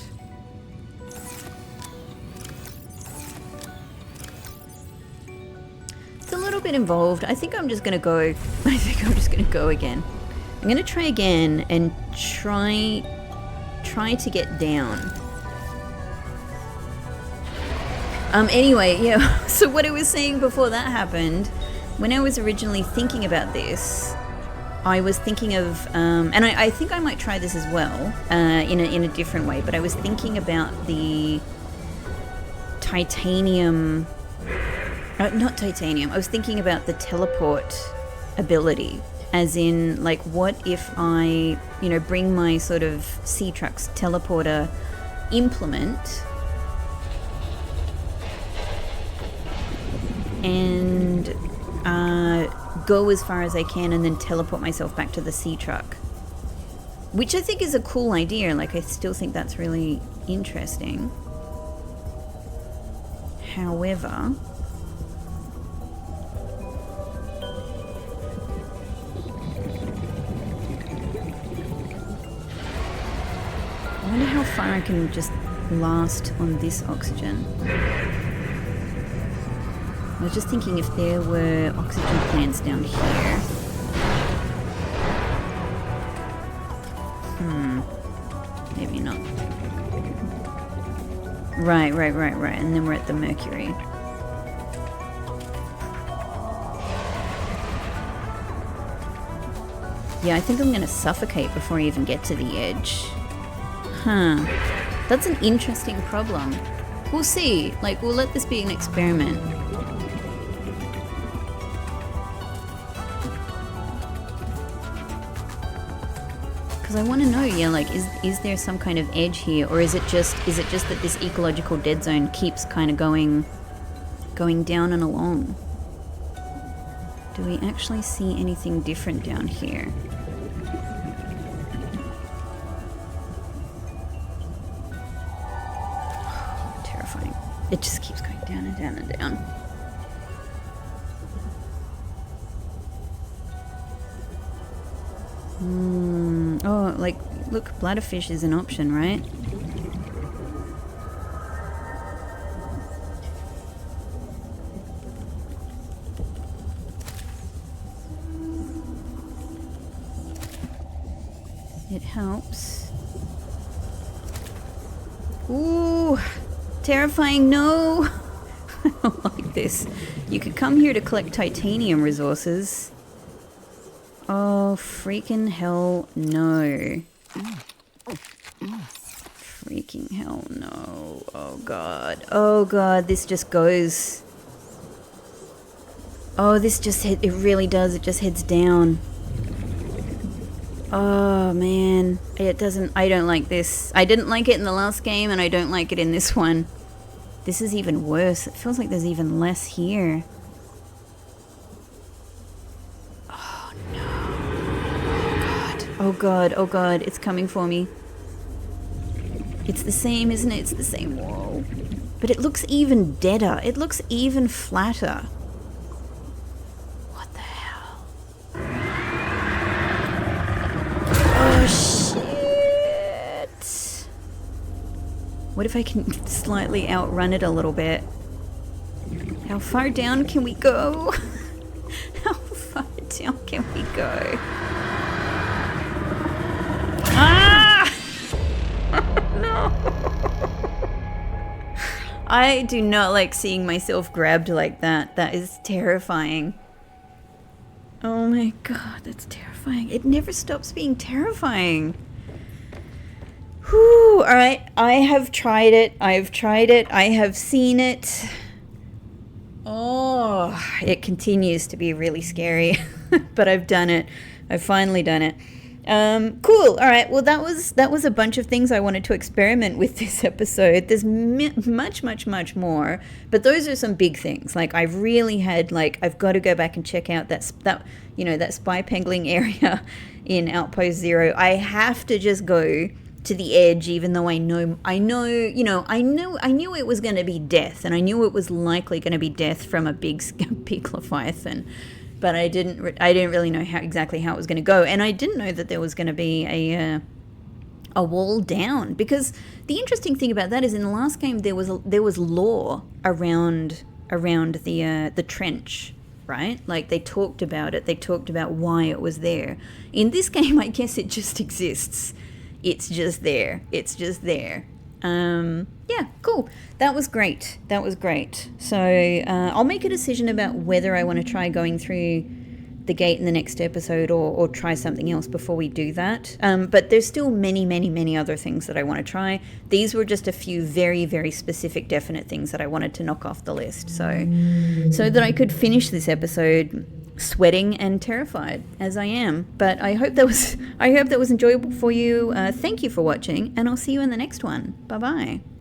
It's a little bit involved. I think I'm just gonna go. I think I'm just gonna go again. I'm gonna try again and try to get down. Anyway, yeah. So what I was saying before that happened, when I was originally thinking about this, I was thinking of, and I think I might try this as well, in a different way, but I was thinking about the titanium, not titanium, I was thinking about the teleport ability, as in, like, what if I, bring my sort of Sea Truck's teleporter implement and go as far as I can and then teleport myself back to the sea truck, which I think is a cool idea. Like, I still think that's really interesting. However, I wonder how far I can just last on this oxygen. I was just thinking if there were oxygen plants down here. Maybe not. Right. And then we're at the Mercury. Yeah, I think I'm gonna suffocate before I even get to the edge. Huh. That's an interesting problem. We'll see. Like, we'll let this be an experiment. Because I want to know, yeah, like, is there some kind of edge here, or is it just that this ecological dead zone keeps kind of going down and along? Do we actually see anything different down here? Terrifying. It just keeps going down and down and down. Oh, like, look, bladderfish is an option, right? It helps. Ooh, terrifying, no! I don't like this. You could come here to collect titanium resources. Oh, freaking hell no. Freaking hell no. Oh god, this just goes. Oh, this just it really does, it just heads down. Oh man, I don't like this. I didn't like it in the last game and I don't like it in this one. This is even worse. It feels like there's even less here. Oh god, it's coming for me. It's the same, isn't it? It's the same wall. But it looks even deader. It looks even flatter. What the hell? Oh shit! What if I can slightly outrun it a little bit? How far down can we go? How far down can we go? No. I do not like seeing myself grabbed like that. That is terrifying. Oh my god, that's terrifying. It never stops being terrifying. Whew, all right, I have tried it. I have seen it. Oh, it continues to be really scary, but I've done it. I've finally done it. Cool. All right. Well, that was a bunch of things I wanted to experiment with this episode. There's much more, but those are some big things. Like I've really had I've got to go back and check out that spy pangolin area in Outpost Zero. I have to just go to the edge, even though I knew it was going to be death, and I knew it was likely going to be death from a big leviathan, but I didn't really know exactly how it was going to go, and I didn't know that there was going to be a wall down, because the interesting thing about that is in the last game there was lore around the trench. Right? Like they talked about it. They talked about why it was there. In this game, I guess it just exists. It's just there. Yeah, cool. That was great. So I'll make a decision about whether I want to try going through the gate in the next episode or try something else before we do that. But there's still many other things that I want to try. These were just a few very, very specific, definite things that I wanted to knock off the list. So that I could finish this episode sweating and terrified as I am. But I hope that was enjoyable for you. Thank you for watching, and I'll see you in the next one. Bye bye.